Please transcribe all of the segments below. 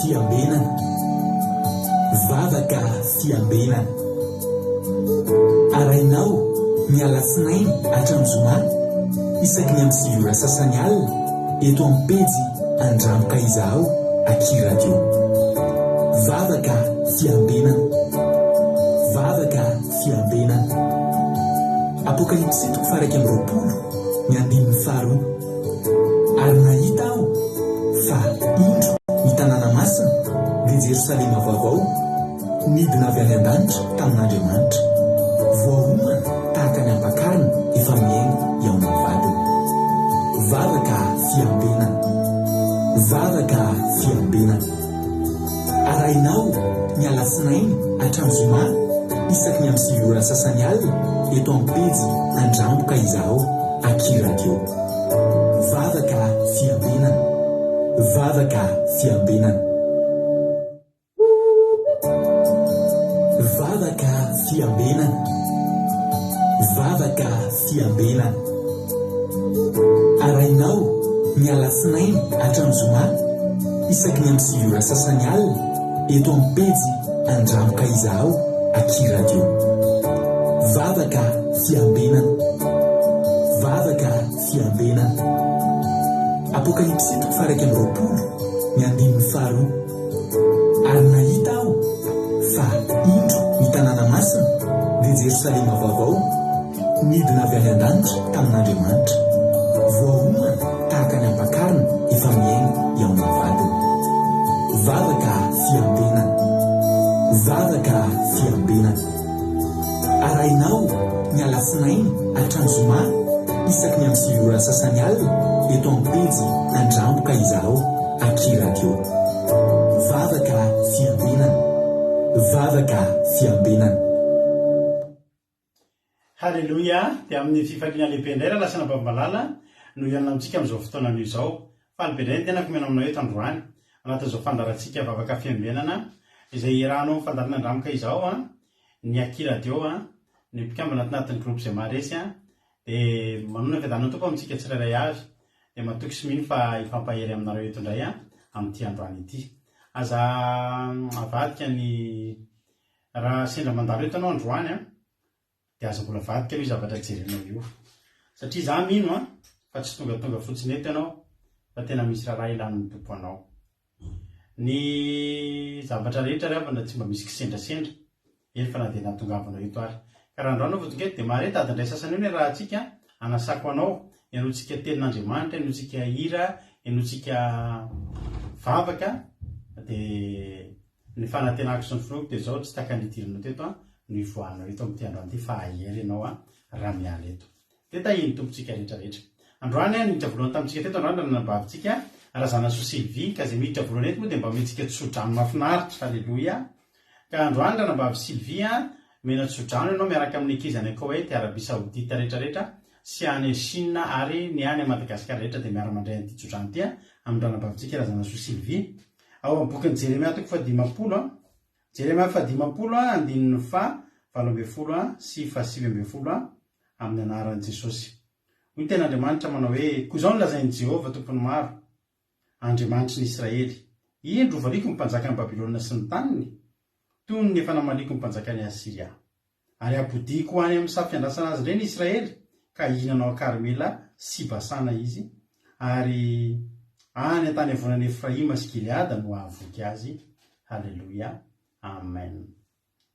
fiambenana, vavaka fiambenana. Arainao miala tsinainy hatramin'ny zoma isaky ny amin'ny sivy sasany alina eto amin'ny pejy Andramoka Izaho Aky Radio. Vavaka fiambenana, vavaka fiambenana. Apokalipsy 1:20 ny 15. Ary nahita aho fa indro ny tanàna masina dia Jerosalema vaovao nidina avy any an-danitra tamin'Andriamanitra, voahomana tahaka ny ampakarina efa miainga eo amin'ny vadiny. Vavaka fiambenana, vavaka fiambenana. Arainao ny alatsinainy hatramin'ny zoma isaky ny amin'ny sivy sasany alina eto amin'ny pejy Andramoka Izaho Aky Radio. Vavaka fiambenana, vavaka fiambenana. Vavaka fiambenana, vavaka fiambenana. Arainao ny alatsinainy hatramin'ny zoma isaky ny amin'ny sivy sasany alina eto amin'ny pejy Andramoka Izaho Aky Radio. Vavaka fiambenana, vavaka fiambenana. Apokalipsy 1:20 ny 15. Ary nahita aho fa indro ny tanàna masina dia Jerosalema vaovao nidina avy any an-danitra tamin'Andriamanitra, voahomana tahaka ny ampakarina efa miainga eo amin'ny vadiny. Vavaka fiambenana, vavaka fiambenana. Arainao ny alatsinainy hatramin'ny zoma isaky ny amin'ny sivy sasany alina eto amin'ny pejy Andramoka Izaho Aky Radio. Vavaka fiambenana, vavaka fiambenana. Halleluja. Dia amin'ny fifaliana lehibe indray raha lasana bambalala no ianona amintsika amin'izao fotoana izao. Fa ny be indray ny tena komena aminao eto androany anatin'izao fandarantsika vavaka fiambenana izay iarahanao amin'ny fandarana Andramoka Izaho ny Aky Radio ny mpikambana anatin'ny groupe izay maharesy dia manona fiadanao tokoa amintsika tsirairay avy dia matoky sy mino fa ifampahery aminareo eto indray amin'ity androany ity. Aza avadika ny raha sendra mandalo eto anao androany dia aza mbola vadika aloha zavatra jerenao io, satria za mino fa tsy tonga fotsiny eto ianao fa tena misy raha ilan'ny tompo anao. Ny zavatra rehetra rehefa tsy mba misy kisendrasendra eny fa na dia nahatongavanao eto ary. Ka raha androany votonga eto dia mareta adindray sasany eo ny raha antsika anasako anao, ianotsika tenin'Andriamanitra, ianotsika hira, ianotsika vavaka, dia ny fanantenako sy ny finoako dia izao tsy takanidirinao teto no ivoahanao eto amin'ity androany ity fa ahery ianao raha miala eto. Dia tahiny tompontsika rehetrarehetra. Androany niditra voalohany tamintsika teto androany raha nabavintsika razana soa Sylvie, ka izay miditra voalohany eto moa dia mba mentsika tsodrano mahafinaritra. Halleluja. Ka androany raha nabavy Sylvie mena tsodrano ianao miaraka amin'ny ankizy any Koweït, Arabia Saodita rehetrarehetra sy any Chine ary ny any Madagasikara rehetra dia miara-mandray an'ity tsodrano ity amin'ny raha nabavintsika razana soa Sylvie. Ao amin'ny bokin'ny Jeremia 10:50, Jeremia 10:50 andininy fa 7 sy 7 amin'ny anaran'i Jesosy. Hoy ten'Andriamanitra manao hoe: koa izao nolazain'i Jehovah tompony maro, Andriamanitry ny Israely, indro valiko ny mpanjaka ny Babilôna sy ny taniny toy ny efa namaliko ny mpanjaka ny Asiria. Ary apodiko any amin'ny safy andrasana azy ireny Israely, ka hihinanao Karmela sy Basana izy, ary any an-tany avonan'i Efraima sy Gileada no ahavoky azy. Halleluja. Amen.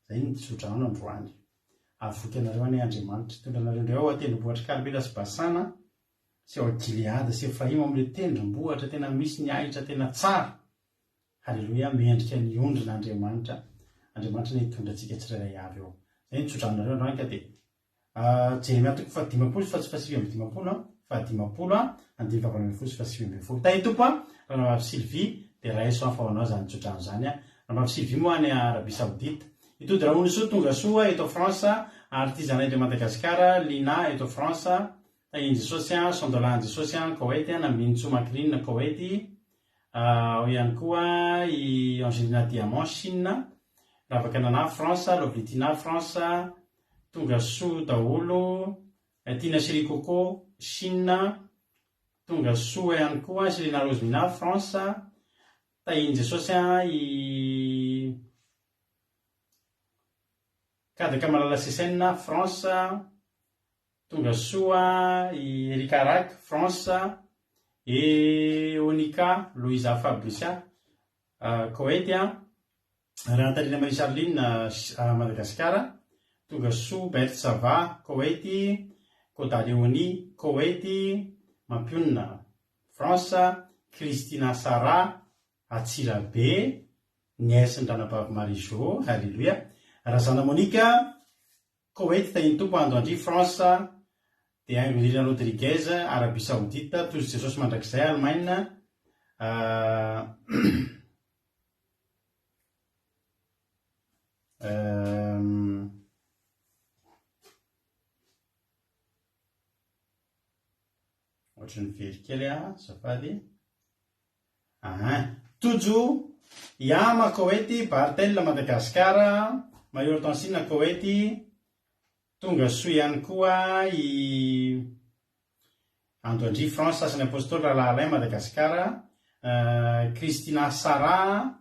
Zay ny tsodrano androany. Avoky anareo any Andriamanitra, tondranareo indray ao atendrombohitra Karmela sy Basana sy ao Gileada sy Efraima amin'ilay tendrombohitra tena misy ny ahitra tena tsara. Halleluja. Mendrika ny ondrin'Andriamanitra, Andriamanitra ny hitondra antsika tsirairay avy eo. Zay ny tsodranonareo androany. Ka dia Jeremia 10:50 fa tsy 7:50 fa 10 andiny 7 sy 7. Tahi tompo raha nabavy Sylvie dia raiso afahanao zany tsodrano zany. Nabavy Sylvie moa any Arabia Saodita, itody rahony soa tonga soa eto France, ary ty zanaindry Madagasikara Lina eto France, tahiny Jesosy sondolan'i Jesosy Koweït namintso Macrine Koweït, ao ihany koa i Angelina Diamant Chine, ravaka nana France, Lovlitina France, tonga soa daholo, Tina Siri Coco Chine, tonga soa ihany koa Selena Rosmina France, tahiny Jesosy i kadaka malala sesena France, tonga soa i Ricarac France, e Onika Louisa Fabricia Koweït, Rantalina Marie Charline Madagascar, tonga soa Bert Sava Koweït, Kota Leoni Koweït, Mampiona France, Christina Sara Atsirabe, Nièce Ndranabavy Marijo, Alléluia. Razana Monica Koweït tahiny tompo andro andry France, dia Angelina Rodriguez Arabie Saoudite, tozy Jesosy mandrakizay Allemagne, ohatry ny very kely zafady. Tojo Yama Koweït, Bartel Madagascar, Mayor Tansina Koweït, tonga soa ihany koa i andro andry France, sasany apôstôly Rahalahy Madagascar, Christina Sara,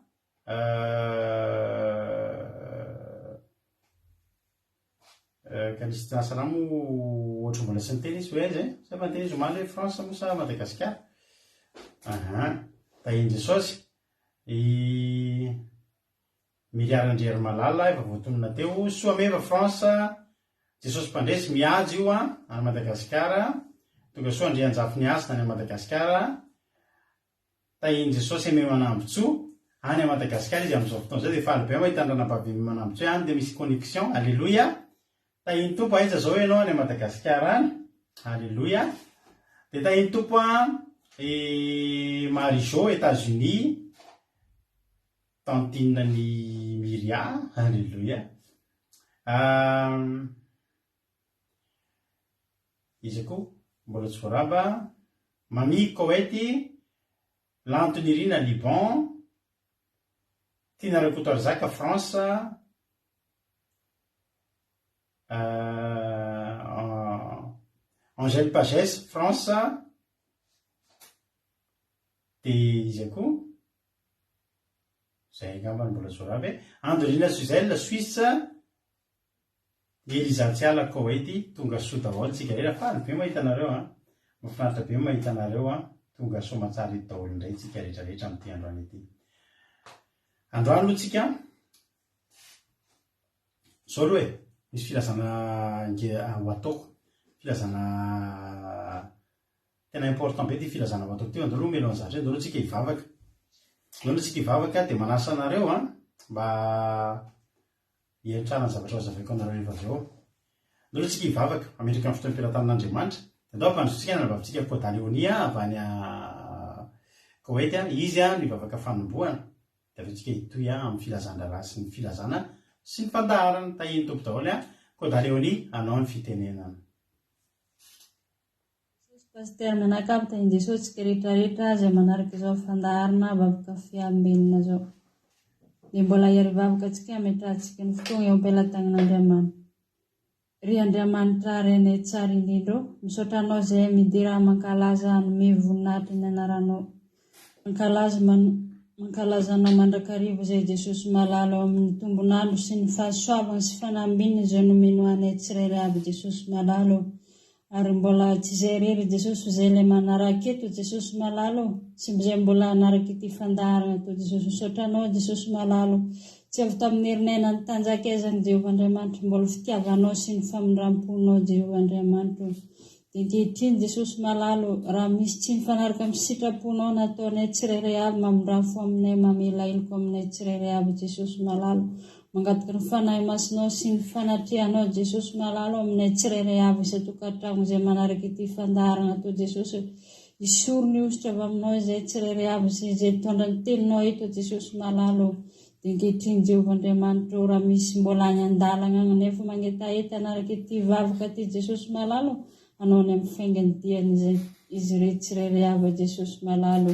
Christina Sara mo ohatry mbola sy niteny izy hoe zay sa manteny izy omaly hoe France mo sa Madagascar. Tahiny Jesosy i Miriam Andriary Malala efa voatonona teo, soa meva France, Jesosy mpandresy miady io any Madagascar, tonga soa Andry Anjafy Asina any Madagascar. Tahiny Jesosy ame manambotsoa any Madagascar izy amin'izao fotoana zay, dia faly be mahita Ndranabavy manambotsoa any, dia misy connexion. Alléluia. Tahiny tompo aiza zao ianao any Madagascar any, alléluia. Dia tahiny tompo i Marijo États-Unis, tantinany Miria, alléluia. Izy koa mbola tsy voaraba, Mami Koweït, Lantony Rina Liban, Tina Kotoarzaka France, Angèle Pagès France, dia izy koa zay angambany mbola tsy voaraba, Andolina Suzelle Suisse, Eliza Tsiala Koweït, tonga soa daholo tsika rera. Faly be mahita anareo, mahafinaritra be mahita anareo, tonga soa matsara ito daholo indray tsika rehetrarehetra amin'ity androany ity. Androany aloha tsika zao aloha hoe misy filazana ho ataoko, filazana tena important be ty filazana ho ataoko ty. Andro aloha melo an'zatra, andro aloha tsika hivavaka, andro tsika hivavaka, dia manasa anareo mba hieritrana ny zavatra hazavaiko anareo rehefa avy eo. Andro tsika hivavaka ametraka amin'ny fotoam-pilatan'Andriamanitra. Andao mpandrotsika nanabavintsika Kota Leoni avy any Koweït, izy nivavaka fanombohana, dia avy tsika hitoy amin'ny filazan-draharaha sy ny filazana sy ny fandaharana. Tahiny tompo daholo Kota Leoni, anao ny fitenenana. Paster menakam tahiny Jesosy tsika rehetrarehetra izay manaraka izao fandaharana vavaka fiambinina zao. Dia mbola hiary vavaka tsika ametrahantsika ny fotoana eo am-pelantagnan'Andriamanitra. Ry Andriamanitra reny tsara indrindro, misaotra anao izay midira mankalaza ny voninahitra ny anaranao. Mankalaza anao mandrakarivo izay Jesosy malalo amin'ny tombonandro sy ny fahasoavana sy fanambinina izay nomeno anay tsirairay avy Jesosy malalo. Ary mbola tsy izay rery Jesosy izay ilay manaraka eto Jesosy malalo, sy izay mbola anaraka ity fandaharana to Jesosy. Misaotra anao Jesosy malalo, tsy avy tamin'ny herinena ny tanjakazany Jehovah Andriamanitra, mbola fitiavanao sy ny famindramponao Jehovah Andriamanitra. Dia ankehitriny Jesosy malalo, raha misy tsy mifanaraka amin'ny sitraponao nataonay tsirairay avy mamindrampo aminay, mamela iloko aminay tsirairay avy Jesosy malalo. Mangataka ny fanahy masinao sy ny fanatrehanao Jesosy malalo aminay tsirairay avy isa-tokantrano izay manaraka ity fandaharana to Jesosy. Isoro ny ositra avy aminao izay tsirairay avy sy izay tondra ny teninao eto Jesosy malalo. Dia ankehitriny Jehovah Andriamanitra, raha misy mbola any an-dalana agny nefa magnetaeta anaraka ity vavaka ty Jesosy malalo, anao ny amin'ny faingany diany izy rehetra tsirairay avy Jesosy malalo.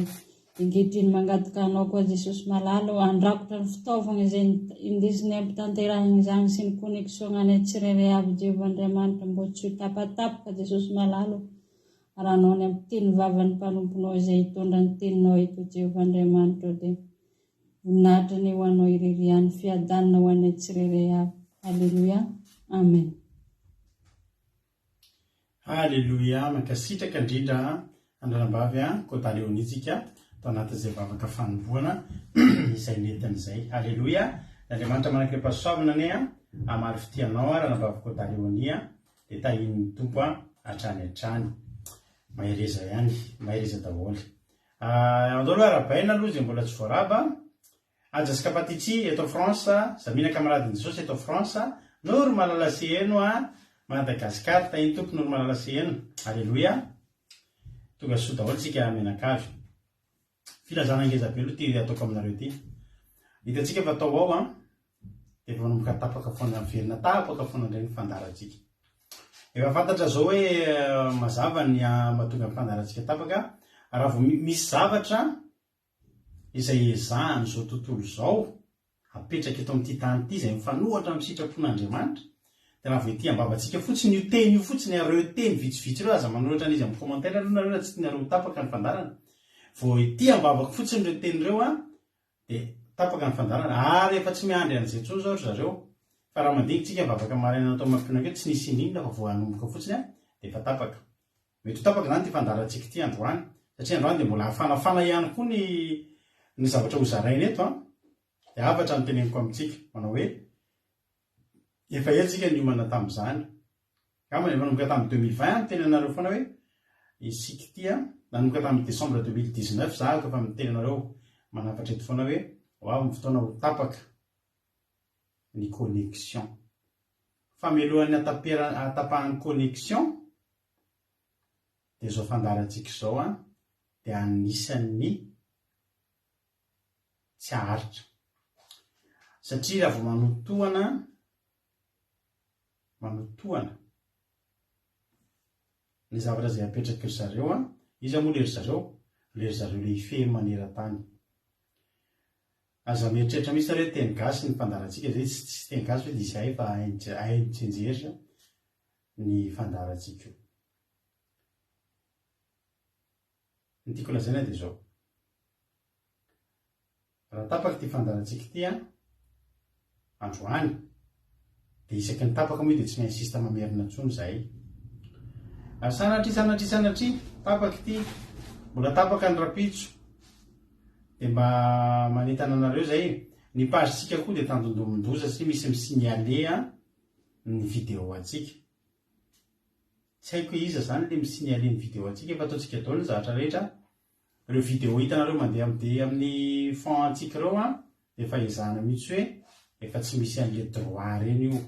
Dia ankehitriny mangataka anao koa Jesosy malalo, andrakotra ny fitaovana izay indesiny ampitanterahana izany sy ny connexion anay tsirairay avy Jehovah Andriamanitra, mbo tsy ho tapatapoka Jesosy malalo. Raha anao ny amin'ny teny vavan'ny mpanomponao izay hitondra ny teninao eto Jehovah Andriamanitra. Dia voninahitra ny ho anao irery ihany, fiadanina ho anay tsirairay avy. Alleluia. Amen. Alleluia. Mankasitraka indrindra andranambavy Kôtaleonitsika tao anatin'izay vavaka fanomboana izay nentin'izay. Alleluia. Andriamanitra manakile pasoavana ane amary fitianao ranambavy Kôtaleonia dia tahin'ny tompo hatrany hatrany. Mahireza ihany, mahireza daholo. Andao aloha arabaina aloha izay mbola tsy voaraba. Ajaska patitsi eto France, Zamina camaradin Jesosy eto France, noro malala seheno Madagasikara, tahiny tompo noro malala seheno. Alleluia. Tonga soa daholo tsika menakavy. Filazana ngeza be aloha ty ataoko aminareo ty. Hitantsika fa atao ao dia efa manomboka tapaka foana verina tapaka foana indray ny fandarantsika. Efa fantatra zao hoe mazava ny mahatonga ny fandarantsika tapaka raha vao misy zavatra izay ezahany zao tontolo zao apetraka eto amin'ity tany ity izay mifanohatra amin'ny sitrapon'Andriamanitra, dia raha vao ety ambavantsika fotsiny io teny io fotsiny areo teny vitsivitsy ireo aza manoratra an'izy amin'ny commentaire aloha nareo tsy tianareo tapaka ny fandarana. Vao ety ambavaka fotsiny ireo teny ireo dia tapaka ny fandarana ary efa tsy miandry an'izay intsony zao zareo. Fa raha mandingitsika vavaka maraina natao mampionaka eo tsy nisy inona fa vao hanomboka fotsiny dia efa tapaka. Mety ho tapaka zany ty fandarantsika ty androany, satria androany dia mbola hafanafana ihany koa ny zavatra ho zaraina eto dia afatra ny teneniko amintsika manao hoe efa etsika ny homana tamin'izany. Angamba manomboka tamin'ny 2020 miteny anareo foana hoe isika ty nanomboka tamin'ny décembre 2019 zahako efa miteny anareo manafatra eto foana hoe ho avy ny fotoana ho tapaka ny connexion. Famelohan'ny atapahan'ny connexion dia zao fandarantsika zao dia anisan'ny tsy aharitra. Satria raha vao manotoana ny zavatra izay apetraka ry zareo izy moa lery zareo le ifehy maneran-tany. Aza mieritreritra mihitsy nareo teny gasy ny fandarantsika zay tsy teny gasy hoe disy hay fa haintsenjery ny fandarantsika io. Ny tiako lazaina dia zao, raha tapaka ty fandarantsika ty androany dia isaky ny tapaka moa dia tsy maintsy sista mamerina intsony zahay. Sanatry tapaka ty, mbola tapaka ny rapitso dia mba manentana anareo zay ny pagesika koa dia tandondomondoza satria misy misignale ny vidéo atsika. Tsy haiko iza zany le misignale ny vidéo atsika efa ataontsika daholo ny zavatra rehetra. Ireo vidéo hitanareo mandeha amin'ny fond antsika ireo dia efa ezahana mihitsy hoe efa tsy misy an'le droit reny io.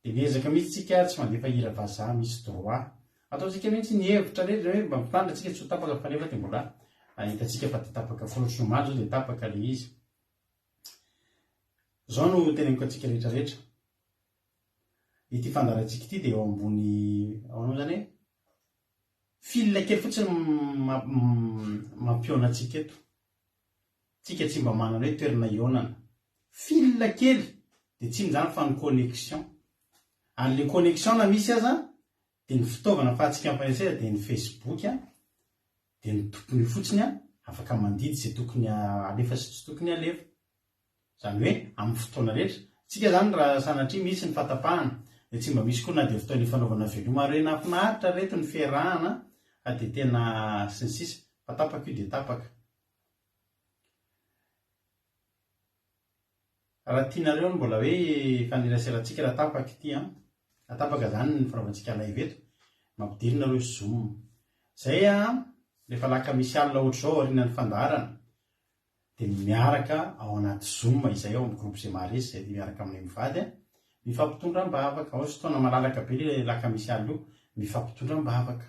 Dia miezaka mihitsy tsika tsy mandefa hira vazaha misy droit. Ataontsika mihitsy ny hevitra rehetra hoe mba mitandra tsika tsy ho tapaka fa nefa dia mbola hitantsika fa ty tapaka folotromalo zao dia tapaka le izy. Zao no teneniko antsika rehetrarehetra. Ity fandarantsika ity dia eo ambony ao zany hoe fil kely fotsiny mampiona antsika eto. Tsika tsy mba manana hoe toerana ionana. Fil kely dia tsy mizany fa ny connexion. An'le connexion na misy aza dia ny fitaovana fahatsika ampanetsera dia ny Facebook dia ny tokony fotsiny afaka mandidy izay tokony alefa sy tsy tokony alefa. Zany hoe amin'ny fotoana rehetra. Tsika zany raha sanatria misy ny fatapahana dia tsy mba misy koa na dia fotoana fanaovana veloma reny nafinaritra reto ny fiarahana dia tena sy ny sisa fa tapaka io dia tapaka. Raha tianareo no mbola hoe faneraseratsika raha tapaka ity tapaka zany ny fanaovantsika live eto mampidirina nareo Zoom. Zay rehefa laka misy alina ohatr'izao aorianan'ny fandarana dia miaraka ao anaty Zoom izay ao amin'ny groupe izay maharesy izay dia miaraka aminay mivady mifampitondra mbavaka. Ao sy fotoana malalaka be le laka misy alina io mifampitondra mbavaka.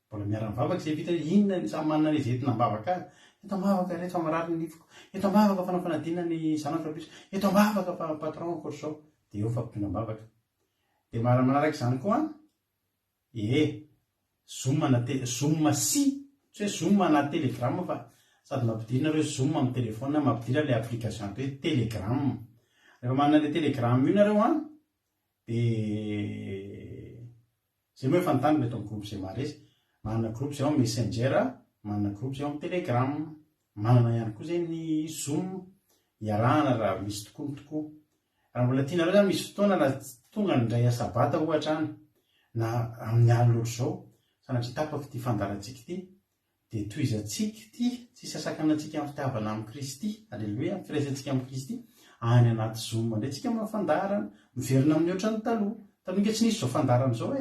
Mbola miara mivavaka izay vita inona ny samy manana izy entina mbavaka azy. Eto mbavaka reto fa marary ny nifiko. Eto mbavaka fa nafanadina ny zanako rapiso. Eto mbavaka fa patron akoatr'izao. Dia eo fampitondra mbavaka. Dia manaraka izany koa Zoom sy tsy hoe Zoom na Telegram fa sady mampidirina ireo Zoom amin'ny telefona mampidirina le application hoe Telegram. Rehefa manana le Telegram io nareo dia zay moa efa nitany reto amin'ny groupe izay maharesy. Manana groupe izay ao Messenger, manana groupe izay ao amin'ny Telegram, manana ihany koa zay ny Zoom. iarahana raha misy tokoa raha mbola tianareo zany misy fotoana raha tonga ndray asabata ohatra any na amin'ny alina ohatr' zao sanatria tapaka ty fandarantsika ity de toizatsika ty tsisy asakanantsika amin'ny fitiavana amin'ny Kristy alleloia firaisantsika amin'ny Kristy any anaty Zoom ndray tsika mafandarana miverina amin'ny ohatrany taloha inge tsy nisy zao fandarana zao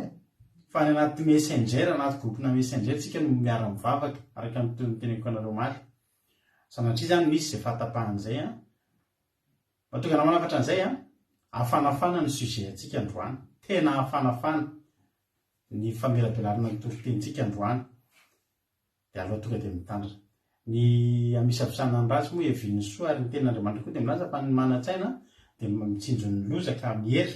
fa any anaty messenger anaty groupena messenger tsika no miara mivavaka araka ny teneniko anareo maly sanatria zany misy zay fahatapahan'izay mahatonga na manafatra an'izay afanafana ny sujet atsika androany tena afanafana ny famelabelarana ny toritenintsika androany de aloha tonga de mitandra ny amisapisana ny ratsy moa eviny soa ary ny tenin'Andriamanitra koa de milaza fa ny manatsaina de mitsinjo ny loza ka miery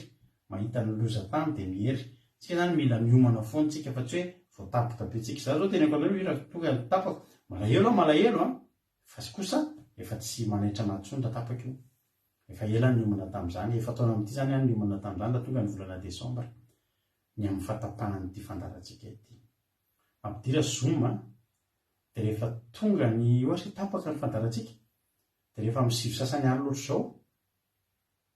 mahita ny loza tany de miery tsika zany mila miomana foana tsika fa tsy hoe voatapoka be tsika za zao teneniko anareo ira tonga tapaka malahelo fa sy kosa efa tsy manaitra natsondra tapaka io efa ela niomana tamin'izany efa taona amin'ity zany any niomana tamin'izany da tonga ny volana Desambra ny amin'ny fahatapahan'ity fandarantsika ity ampidira Zoom de rehefa tonga ny ohatra tapaka ny fandarantsika de rehefa amin'ny 6 sasany alina ohatr' zao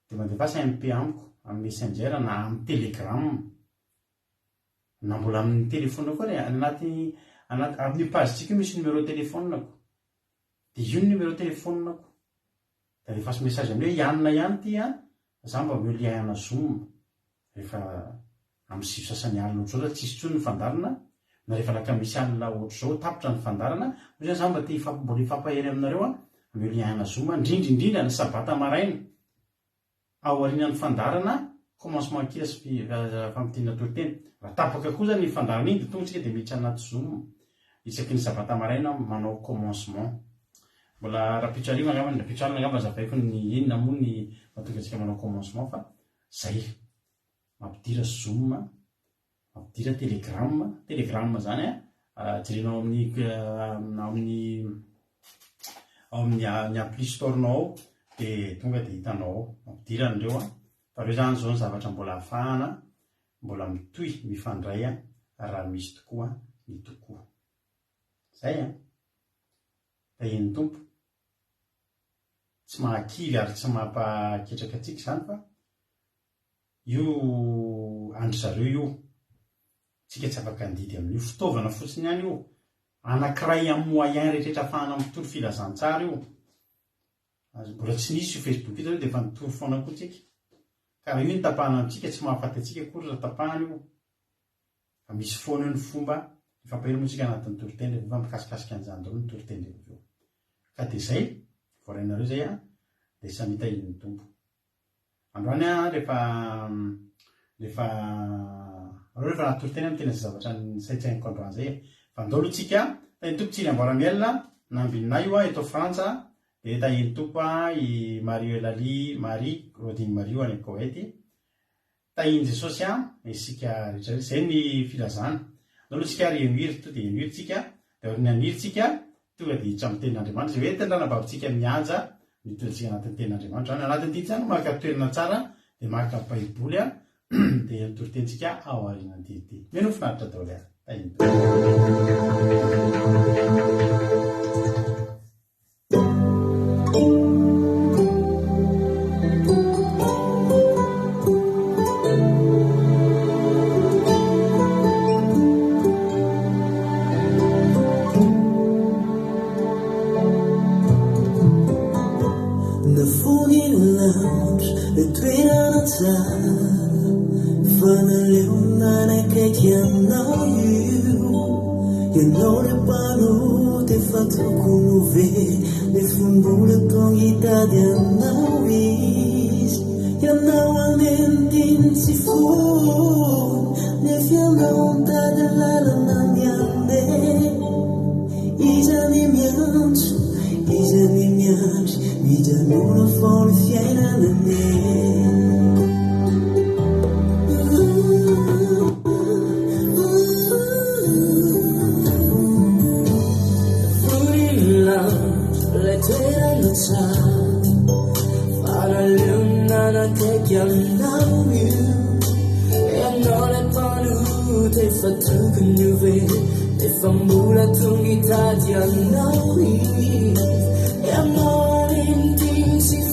de mandevasa MP amiko amin'ny messenger na amin'ny Telegram na mbola amin'ny telefona koa anaty amin'ny pagetsika misy numéro telefonako de io numéro telefonako de rehefa sy message amin'ny hoe ianona ihany ty za mba meo liana Zoom rehefa amin'ny 6 sasany alina ohatr' zao tsisy tsony ny fandarana na rehefa laka misy alina ohatr' zao tapitra ny fandarana moa za mba te mbola ifampahery aminareo meo liana Zoom indrindrindrindra ny sabata maraina ao aorian'ny fandarana commencement kira sy fampidina toriteny raha tapaka koa zany ny fandarana iny de tonga tsika de miditra anaty Zoom isaky ny sabata maraina manao commencement mbola rapitso alina angamba rapitso alina angamba zavaiko ny inona moa ny mahatonga antsika manao commencement fa zay mampidira Zoom mampidira Telegram zany jerenao amin'ny appli storenao de tonga de hitanao mampidira andreo fa reo zany zao ny zavatra mbola afahana mbola mitohy mifandray raha misy tokoa ny tokoa zay da iny tompo tsy mahakivy ary tsy mampaketraka atsika zany fa io andro zareo io tsika tsy afaka andidy amin'io fitaovana fotsiny ihany io anankiray amin'ny moyen rehetrarehetra ahafahana mitory filazantsara io mbola tsy nisy io Facebook io de efa nitory foana koa tsika ka raha io ny tapahana amintsika tsy mahafaty atsika akory raha tapahana io fa misy foana ny fomba ifampahery moa tsika anatin'ny toriteny rehefa mikasikasika an'izany daholo ny toriteny rehefa ka de zay voarainareo zay de samita iny tompo androany rehefa natoriteny amin'ny tena zavatra ny saitsainiko androany zay fa ndao aloha tsika tany tompo tsiny amboaramielina nambinina io eto Frantsa de tahiny tompo i Mario Elali Marie Rodine Mario any Koweïty tahiny Jesosy isika rehetra zay ny filazana ndao aloha tsika riamiry to de amiry tsika de orin'ny amiry tsika tonga de hitra amin'ny tenin'Andriamanitra zay hoe tendranababitsika mihaja mitoantsika anatin'ny tenin'Andriamanitra zany anatin'ny ity zany maka toerana tsara de maka baiboly de toritentsika ao aorianan'ity meno finaritra daholo tahiny I'm not in things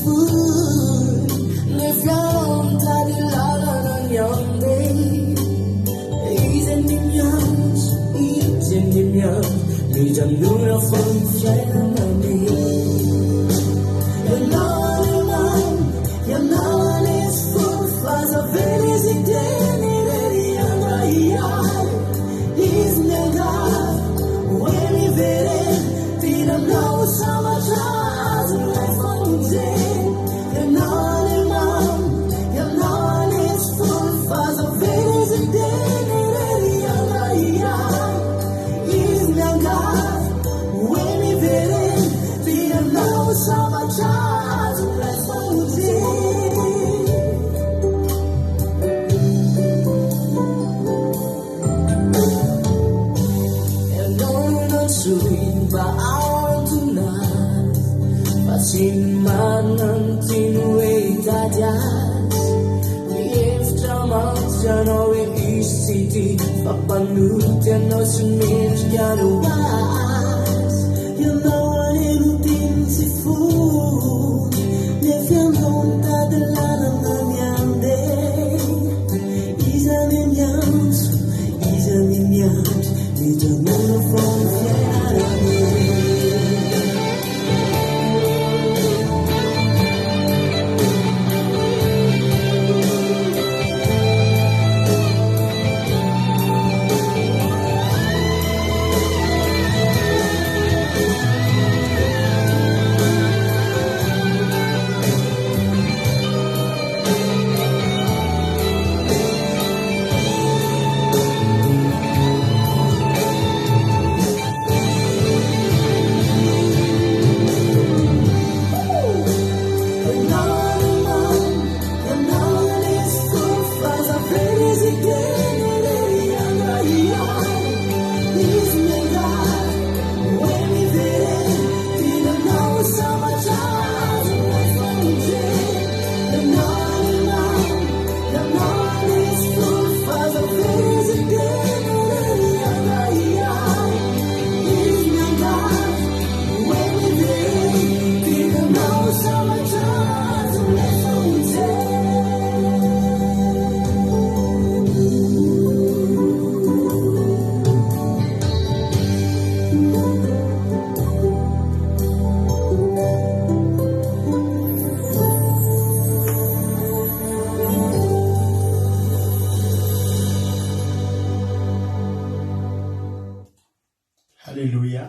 Alléluia.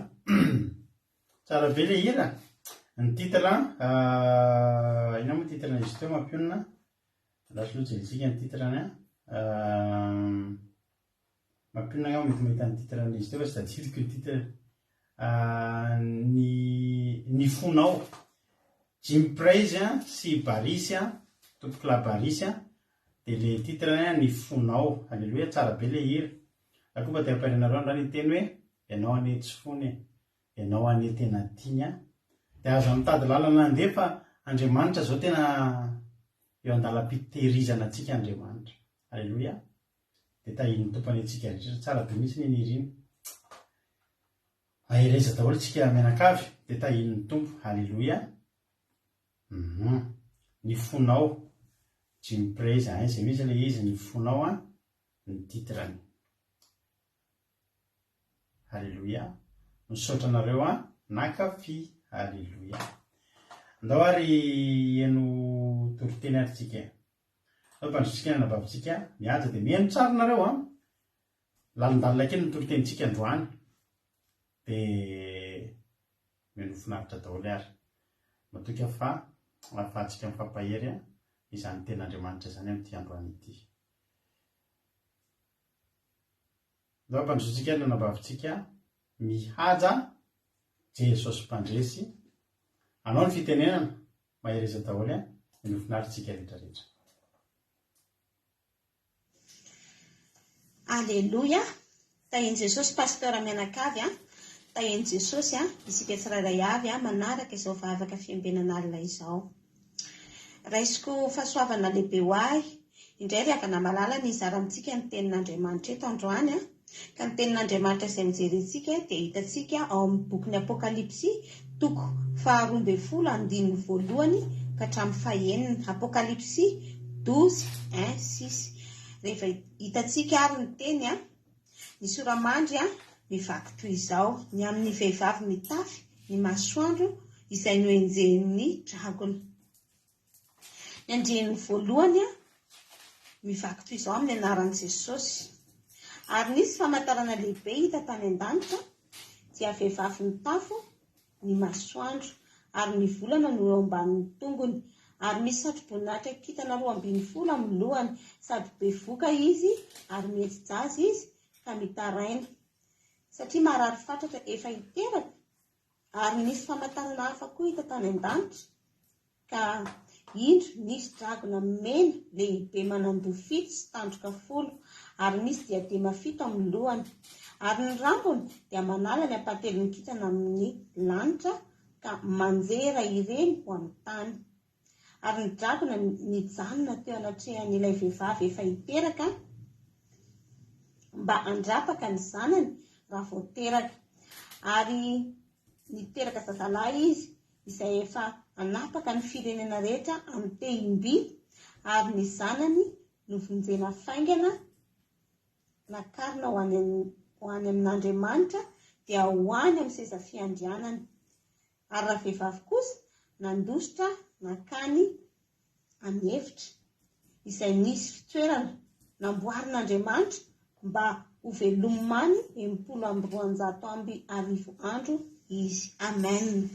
Tsara be le hira. Ny titre ina moa titre izy teo mampionina. Lasy loatra isika ny titre-ny mampionina ngao mety mahita ny titre izy teo fa tsy tadidiko ny titre. Ny fonao. Jim Praise sy Barisy Toto Club Barisy dia le titre-ny ny fonao. Alléluia, tsara be le hira. Akoba dia amparinareo andrany ny teny hoe ianao ane tsy fony, ianao ane tena tiny dia azo mitady lalana andeha fa Andriamanitra zao tena eo andalam-pitehirizana antsika Andriamanitra. Alléluia. Dia tahiny tompany antsika rehetra tsara be mihitsy ny riny. Ahereza daholo tsika mianakavy dia tahiny ny tompo. Alléluia. Ny fonao. Jim Praise izay misy le izy ny fonao ny titrany. Alléluia. Misaotra anareo nakafy. Alléluia. Andao ary eno toriteny aritsika. Mpandrotsika na babitsika mihaja dia mihaino tsara nareo lalindalina kely ny toritentsika androany. Dia meno finaritra daholo ary. Matoka fa ahafahantsika mifampahery izany ten'Andriamanitra izany amin'ity androany ity. Andao mpandrotsika na babitsika mihaja Jesosy mpandresy. Anao ny fitenenana mahereza daholo ny finaritsika rehetrarehetra. Alléluia. Tahiny Jesosy pastora mianakavy tahiny Jesosy isika tsirairay avy manaraka izao vavaka fiambenana alina izao. Raisiko fahasoavana lehibe ho ahy indray riavana malala ny izara amintsika ny tenin'Andriamanitra eto androany ka ny tenin'Andriamanitra izay mijerentsika dia hitantsika ao amin'ny boky ny Apokalipsy toko 12:1 ka hatramin'ny 9. Apokalipsy 12:1-6. Rehefa hitantsika ary ny teny ny soramandry mivaky toy izao: ny amin'ny vehivavy mitafy ny masoandro izay noenjen'ny dragona. Ny andininy voalohany mivaky toy izao amin'ny anaran'i Jesosy. Ary nisy famantarana lehibe hita tany an-danitra dia vehivavy mitafo ny masoandro, ary ny volana no eo ambanin'ny tongony, ary misy satro-boninahitra kintana 12 amin'ny lohany, sady be voka izy ary mety jazy izy ka mitaraina, satria marary fatratra efa hiteraka. Ary nisy famantarana hafa koa hita tany an-danitra, ka indro nisy dragona mena lehibe manandoha fito sy tandroka 10, ary misy diadema 7 amin'ny lohany, ary ny rambony dia manala ny apatelin'ny kintana amin'ny lanitra ka manjera ireny ho amin'ny tany. Ary ny dragona nijanona teo anatrehan'ilay vehivavy efa hiteraka mba andrapaka ny zanany raha vao teraka. Ary niteraka zazalahy izy izay efa anapaka ny firenena rehetra amin'ny tehim-by, ary ny zanany novonjena faingana nakarina ho any amin'Andriamanitra dia ho any amin'ny seza fiandrianana. Ary raha vehivavy kosa nandositra nakany amin'ny efitra izay nisy fitoerana namboarin'Andriamanitra mba ho velomany 720 andro izy. Amen.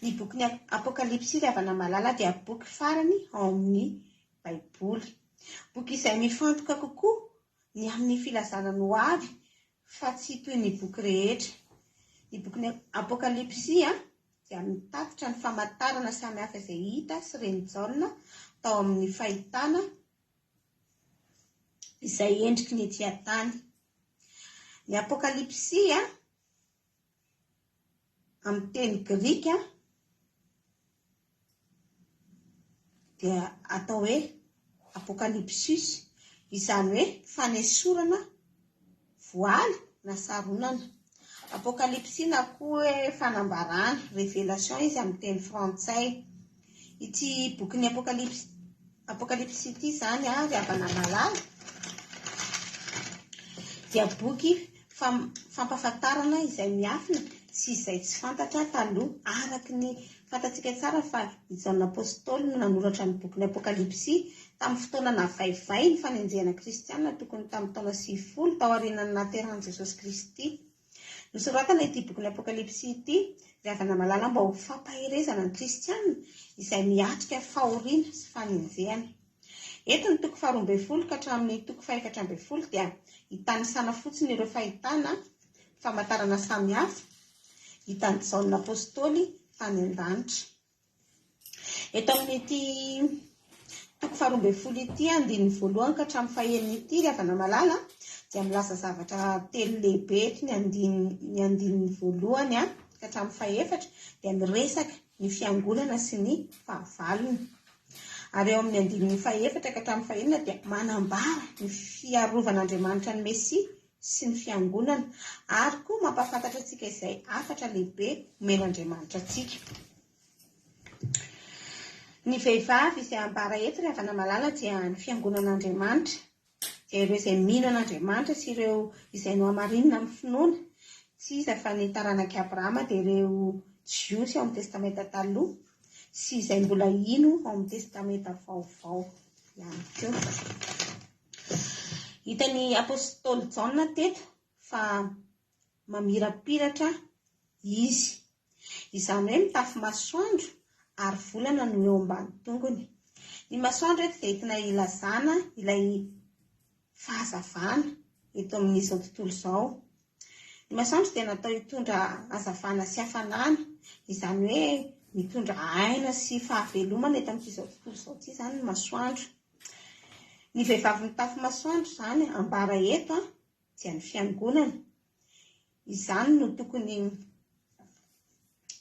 Ny boky Apokalipsy ry havana malala dia boky farany ao amin'ny Baiboly, boky izay mifantoka kokoa ny amin'ny filazana ho avy fa tsy toy ny boky rehetra. Ny boky Apokalipsy dia mitatitra ny famantarana samihafa izay hita sy renjaolina tao amin'ny fahitana izay endriky ny etỳ tany. Ny Apokalipsy amin'ny teny Grika dia atao hoe Apokalipsis, izany hoe fanesorana voaly na saronana. Apokalipsy na koa hoe fanambarana, révélation izy amin'ny teny frantsay. Ity bokin'ny Apokalipsy ity zany ry havana malala dia boky fampafantarana izay miafina sy izay tsy fantatra taloha, araky ny fantatsika tsara fa i Jaona Apôstôly no nanoratra ny bokin'ny Apokalipsy tamin'ny fotoana navaivay ny fanenjehana kristianina, tokony tamin'ny taona 70 tao aorian'ny nahateran'i Jesosy Kristy. Nosoratana ity bokin'ny Apokalipsy ity ry havana malala mba ho fampaherezana ny kristianina izay miatrika fahoriana sy fanenjehana. Eto ny toko 12 ka hatramin'ny toko 14 dia hitanisana fotsiny ireo fahitana famantarana samihafa hitan'ny Jaona Apôstôly tany an-danitra. Eto amin'ity toko 12 ity andininy voalohany ka hatramin'ny fahaeniny ity ry havana malala dia milaza zavatra telo lehibe. Ny andininy voalohany ka hatramin'ny fahaefatra dia miresaka ny fiangonana sy ny fahavalony. Ary eo amin'ny andininy fahaefatra ka hatramin'ny fahaenina dia manambara ny fiarovan'Andriamanitra ny Mesia sy ny fiangonana, ary koa mampafantatra antsika izay afatra lehibe omen'Andriamanitra antsika. Ny vehivavy izay ambara eto ry havana malala dia ny fiangonan'Andriamanitra, dia ireo izay mino an'Andriamanitra sy ireo izay no hamarinina amin'ny finoana, tsy iza fa ny taranak'i Abrahama dia ireo jiosy ao amin'ny testamenta taloha sy izay mbola ino ao amin'ny testamenta vaovao ihany koa. Hitan'ny Apôstôly Jaona teto fa mamirapiratra izy, izany hoe mitafy masoandro ary volana no eo ambany tongony. Ny masoandro eto dia entina ilazana ilay fahazavana eto amin'izao tontolo izao. Ny masoandro dia natao hitondra hazavana sy hafanana, izany hoe mitondra aina sy fahavelomana eto amin'izao tontolo izao ity zany ny masoandro. Ny vehivavy mitafy masoandro zany ambara eto dia ny fiangonana, izany no tokony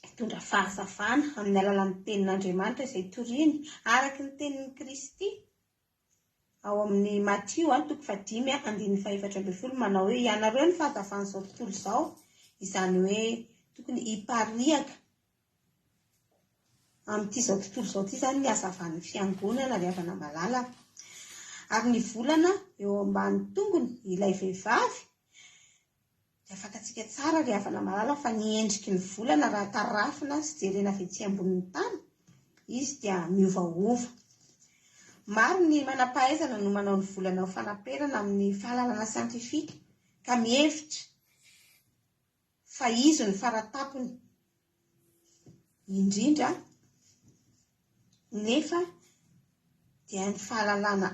hitondra fahazavana amin'ny alalan'ny tenin'Andriamanitra izay toriany araky ny tenin'ny Kristy ao amin'ny Matio toko 5:14 manao hoe ianareo ny fahazavan'izao tontolo izao, izany hoe tokony hipariaka amin'ity izao tontolo izao ity zany ny hazavan'ny fiangonana ry havana malala. Ary ny volana eo ambany tongony ilay vehivavy dia fantatsika tsara ry havana malala fa niendriky ny volana raha tarafina sy jerena vetsy ambonin'ny tany izy dia miovaova. Maro ny manam-pahaizana no manao ny volana ho fanamperana amin'ny fahalalana siantifika ka mihevitra fa izy ny faratapony indrindra nefa dia fahalalana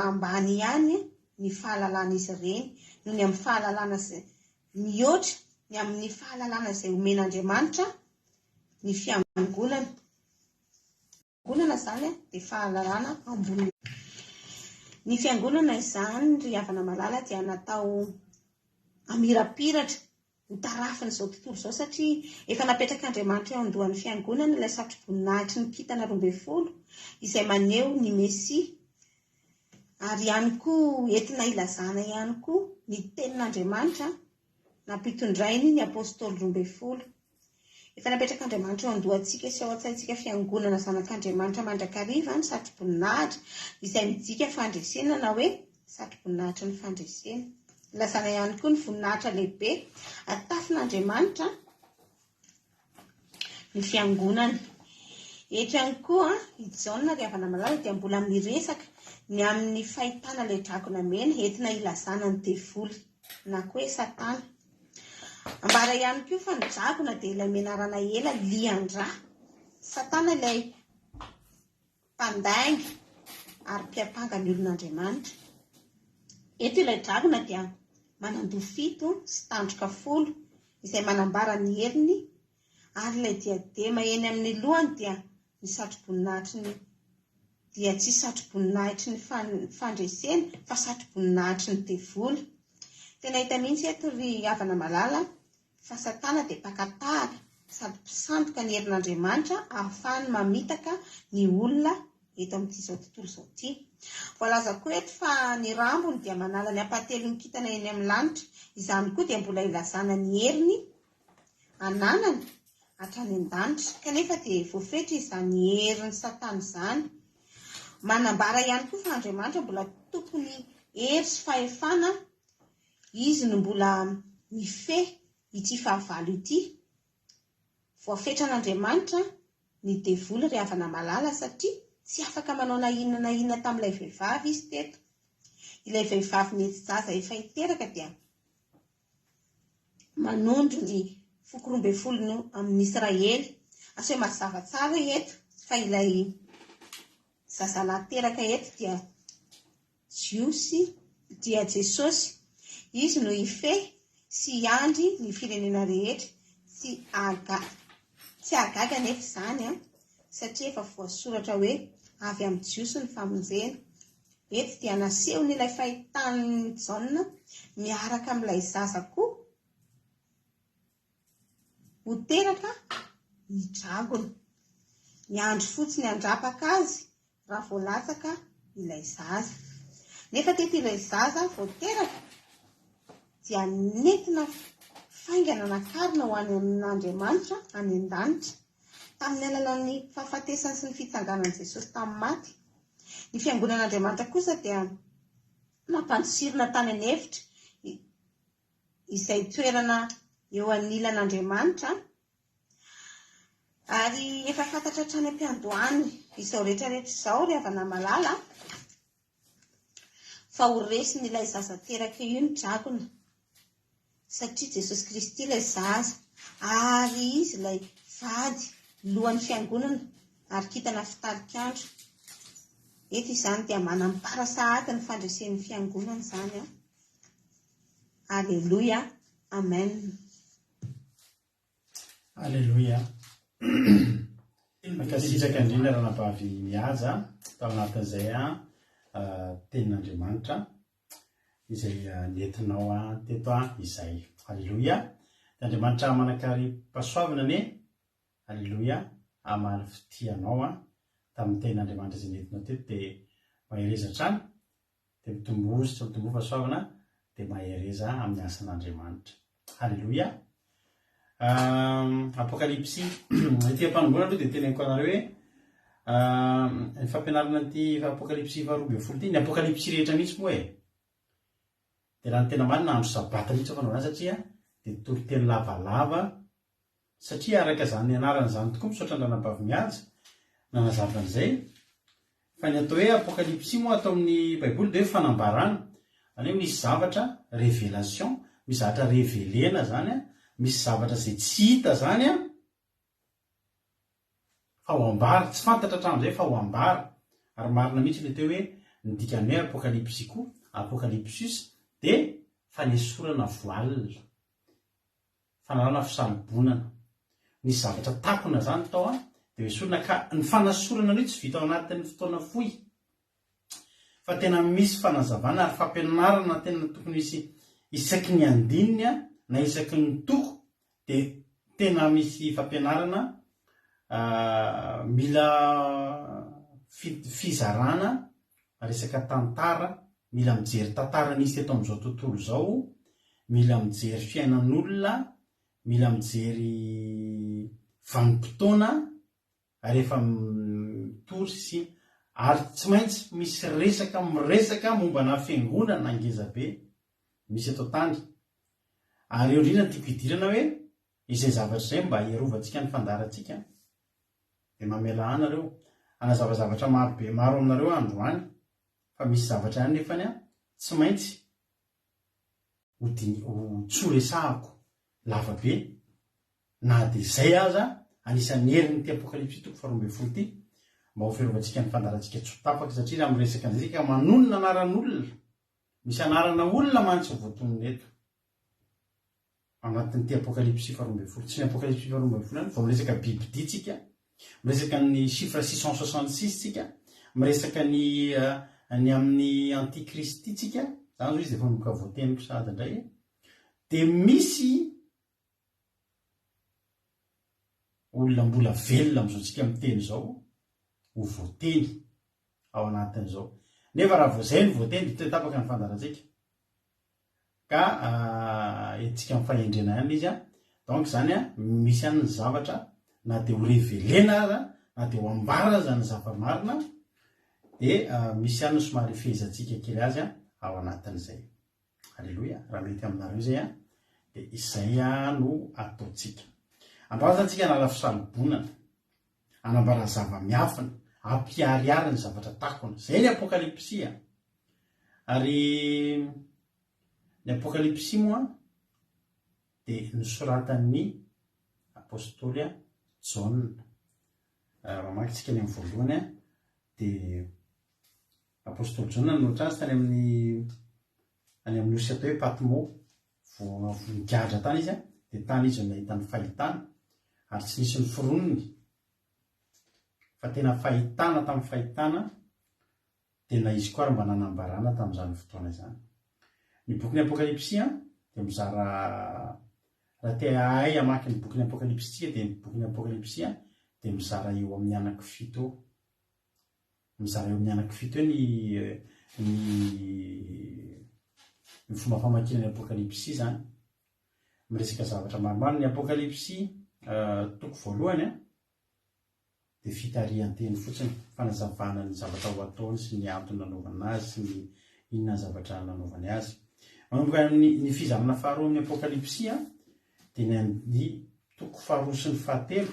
ambany ihany ny fahalalana izy ireny noho ny amin'ny fahalalana mihoatra ny amin'ny fahalalana izay omen'Andriamanitra ny fiangonana. Fiangonana izany dia fahalalana ambony. Ny fiangonana izany ry havana malala dia natao amirapiratra ho tarafina izao tontolo izao satria efa napetrak'Andriamanitra eo andohan'ny fiangonana ilay satroboninahitry ny kintana 12 izay maneho ny Mesia. Ary ihany koa entina ilazana ihany koa ny tenin'Andriamanitra nampitondrainy ny apôstôly 12. Efa napetrak'Andriamanitra eo andohantsika sy ao an-tsaintsika fiangonana zanak'Andriamanitra mandrakariva ny satroboninahitra izay midika fandresena na hoe satroboninahitra ny fandresena. Ilazana ihany koa ny voninahitra lehibe atafin'Andriamanitra ny fiangonana. Eto ihany koa i Jaona ry havana malala dia mbola miresaka ny amin'ny fahitana ilay dragona mena entina ilazana ny devoly na koa hoe Satana. Ambara ihany koa fa ny dragona dia ilay menarana ela lian-dra. Satana ilay mpandainga ary mpiapanga ny olon'Andriamanitra. Eto ilay dragona dia manandò 7 sy tandroka 10 izay manambara ny heriny ary ilay diadema eny amin'ny lohany dia ny satroboninahitry dia tsy satroboninahitry ny fandresena fa satroboninahitry ny devoly. Tena hita mihitsy eto ry havana malala fa Satana dia mpakatahaka sady mpisandoka ny herin'Andriamanitra ahafahany mamitaka ny olona eto amin'izao tontolo izao ity. Voalaza koa eto fa ny rambony dia manala ny apately ny kintana eny amin'ny lanitra. Izany koa dia mbola ilazana ny heriny ananany hatrany an-danitra kanefa dia voafetra izany herin'ny Satana izany. Manambara ihany koa fa Andriamanitra mbola tompony hery sy fahefana. Izy no mbola mifehy ity fahavalo ity. Voafetra an'Andriamanitra ny devoly ry havana malala satria tsy afaka manao na inona tamin'ilay vehivavy izy teto. Ilay vehivavy mety zaza efa hiteraka dia manondro ny foko 12 amin'ny Israely. Asa hoe mazava tsara eto fa ilay zazalahy teraka eto dia Jiosy dia Jesosy. Izy no ifehy sy iandry ny firenena rehetra tsy agaga nefa izany satria efa voasoratra hoe avy amin'ny Jiosy ny famonjena. Eto dia nasehony ilay fahitan'ny Jaona miaraka amin'ilay zaza koa ho teraka ny dragona. Ny andro fotsiny andrapaka azy raha voalatsaka ilay zaza. Nefa teto ilay zaza voateraka dia nentina faingana nakarina ho any amin'Andriamanitra any an-danitra tamin'ny alalan'ny fahafatesany sy ny fitsanganan'i Jesosy tamin'ny maty. Ny fiangonan'Andriamanitra kosa dia nampandosirina tany an'efitra izay toerana eo anilan'Andriamanitra ary efa fantatra hatrany am-piandohany izao rehetrarehetra izao ry havana malala fa ho resin'ilay zaza teraka io ny dragona satria Jesosy Kristy ilay zaza ary izy ilay vady lohan'ny fiangonana ary kitana fitarikandro. Eto izany dia manam-parasahady ny fandresen'ny fiangonana izany. Alleluia. Amen. Alleluia. Makasitraka indrindra raha nampavy mihaja tao anatin'izay tenin'Andriamanitra izay nentinao teto izay. Alleluia. Andriamanitra manakary pasoavana ne. Alleluia. Amaly fitianao tamin'ny tenin'Andriamanitra izay nentinao teto dia mahereza trany dia mitombozy mitombo pasoavana dia mahereza amin'ny asan'Andriamanitra. Alleluia. Apokalipsy ity ampanomboana aloha dia teneniko anareo hoe ny fampianarana ity apokalipsy 12 ity ny apokalipsy rehetra mihitsy moa dia raha ny tena marina andro sabata mihitsy fanaovana satria dia toriteny lavalava satria araka zany anarana zany tokoa misaotra andranam-bavy mihaja nanazava an'izay fa ny atao hoe apokalipsy moa atao amin'ny baiboly dia hoe fanambarana zany hoe misy zavatra révélation misy zavatra révélena zany a misy zavatra zay tsy hita zany a fa ho ambara tsy fantatra hatramin'izay fa ho ambara ary marina mihitsy le teo hoe nidikany hoe apokalipsiko apokalipsus dia fanesorana voalina fanalana fisalobonana nisy zavatra takona zany tao a dia hoesorana ka ny fanasorana no tsy vita ao anatin'ny fotoana fohy fa tena misy fanazavana ary fampianarana tena tokony misy isaky ny andininy a na isaky ny toko dia tena misy fampianarana mila fizarana resaka tantara mila mijery tantara nisy teto amin'izao tontolo zao mila mijery fiainan'olona mila mijery vanim-potoana rehefa mitory sy ary tsy maintsy misy resaka miresaka mombana fiangonana angezabe misy eto tany ary eo indrindra tiako hidirana hoe izay zavatra izay mba hiarovantsika ny fandarantsika dia mamela anareo anazavazavatra marobe maro aminareo androany fa misy zavatra ihany nefany a tsy maintsy ho tsoresahako lavabe na dia izay aza anisan'ny heriny ty apokalipsy toko 12 ty mba ho fiarovatsika ny fandarantsika tsy ho tapaka satria raha miresaka an'izay ka manonona anaran'olona misy anarana olona mantsy voatonona eto anatin'ity apokalipsy 12 tsy ny apokalipsy 12 any fa miresaka bibidia tsika miresaka ny chiffre 666 tsika miresaka ny amin'ny antikristy tsika zany zao izy dia fanomboka voateniko sady indray dia misy olona mbola velona am'izao tsika miteny zao ho voateny ao anatin'izao nefa raha voazay ny voateny dia tapaka ny fandarantsika ka etsika mifahendrena ihany izy a donc zany a misy any ny zavatra na dia ho révélena aza na dia ho ambara zany zava-marina dia misy any somary fehezantsika kely azy a ao anatin'izay alleloia raha mety aminareo zay a dia izay a no ataotsika androazantsika nala fisalobonana anambara zava-miafina ampiariary ny zavatra takona zay ny apokalipsia ary ny apokalipsy moa dia nisoratan'ny apôstôly Jaune mamakitsika ny amin'ny voalohany a dia apôstôly Jaune notra azy tany amin'ny osy atao hoe Patmo voningadra tany izy a dia tany izy no nahita ny fahitana ary tsy nisy ny fironony fa tena fahitana tamin'ny fahitana tena izy koa ary mba nanambarana tamin'izany fotoana izany ny bokyny apokalipsia dia mizara raha tea ahay amaky ny bokyny apokalipsia dia ny bokyny apokalipsia dia mizara eo amin'ny anankifito mizara eo amin'ny anankifito ny fomba famakina ny apokalipsia zany miresaka zavatra maromaro ny apokalipsy toko voalohany a dia fitarihan-teny fotsiny fanazavana ny zavatra ho ataony sy ny antony nanaovana azy sy ny inona zavatra nanaovany azy manomboka ny fizarana faharoa amin'ny apokalipsy a dia ny toko faharoa sy ny fahatelo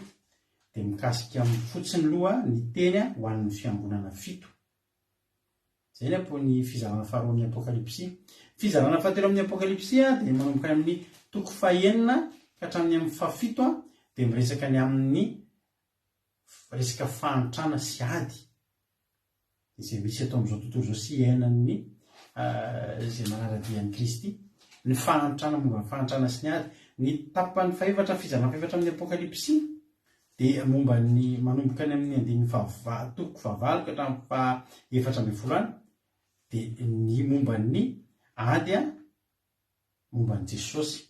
dia mikasika fotsiny loha ny teny a ho an'ny fiangonana fito zay ny ny fizarana faharoa amin'ny apokalipsy fizarana fahatelo amin'ny apokalipsy a dia manomboka amin'ny toko fahenina ka hatramin'ny amin'ny fahafito a dia miresaka ny amin'ny resaka fahantrana sy ady izay misy atao amin'izao tontolo izao sy iainan'ny izay manaradian'ny Kristy ny fahantrana momba ny fahantrana sy ny ady ny tapany fahefatra fizarana fahefatra amin'ny apokalipsy dia momba ny manomboka ny amin'ny andin'ny toko fahavalo ka hatramin'ny fahaefatra ambin'ny folo any dia ny momba ny ady a momba ny Jesosy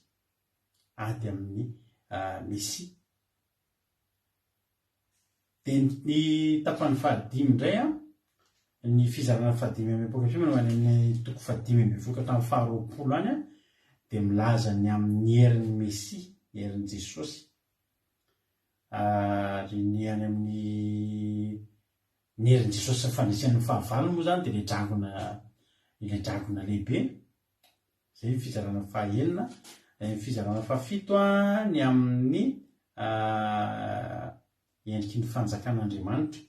ady amin'ny Mesia dia ny tapany fahadimy indray a ny fizarana fahadimy amin'ny apokalipsy manao any amin'ny toko fahadimy ambin'ny folo ka hatramin'ny faharoapolo any a dia milaza ny amin'ny herin'ny Mesia ny herin'ny Jesosy ary ny any amin'ny herin'ny Jesosy sy fandresen'ny fahavalo moa zany dia ilay dragona lehibe zay ny fizarana fahaenina. Ny fizarana fahafito a ny amin'ny endriky ny fanjakan'Andriamanitra,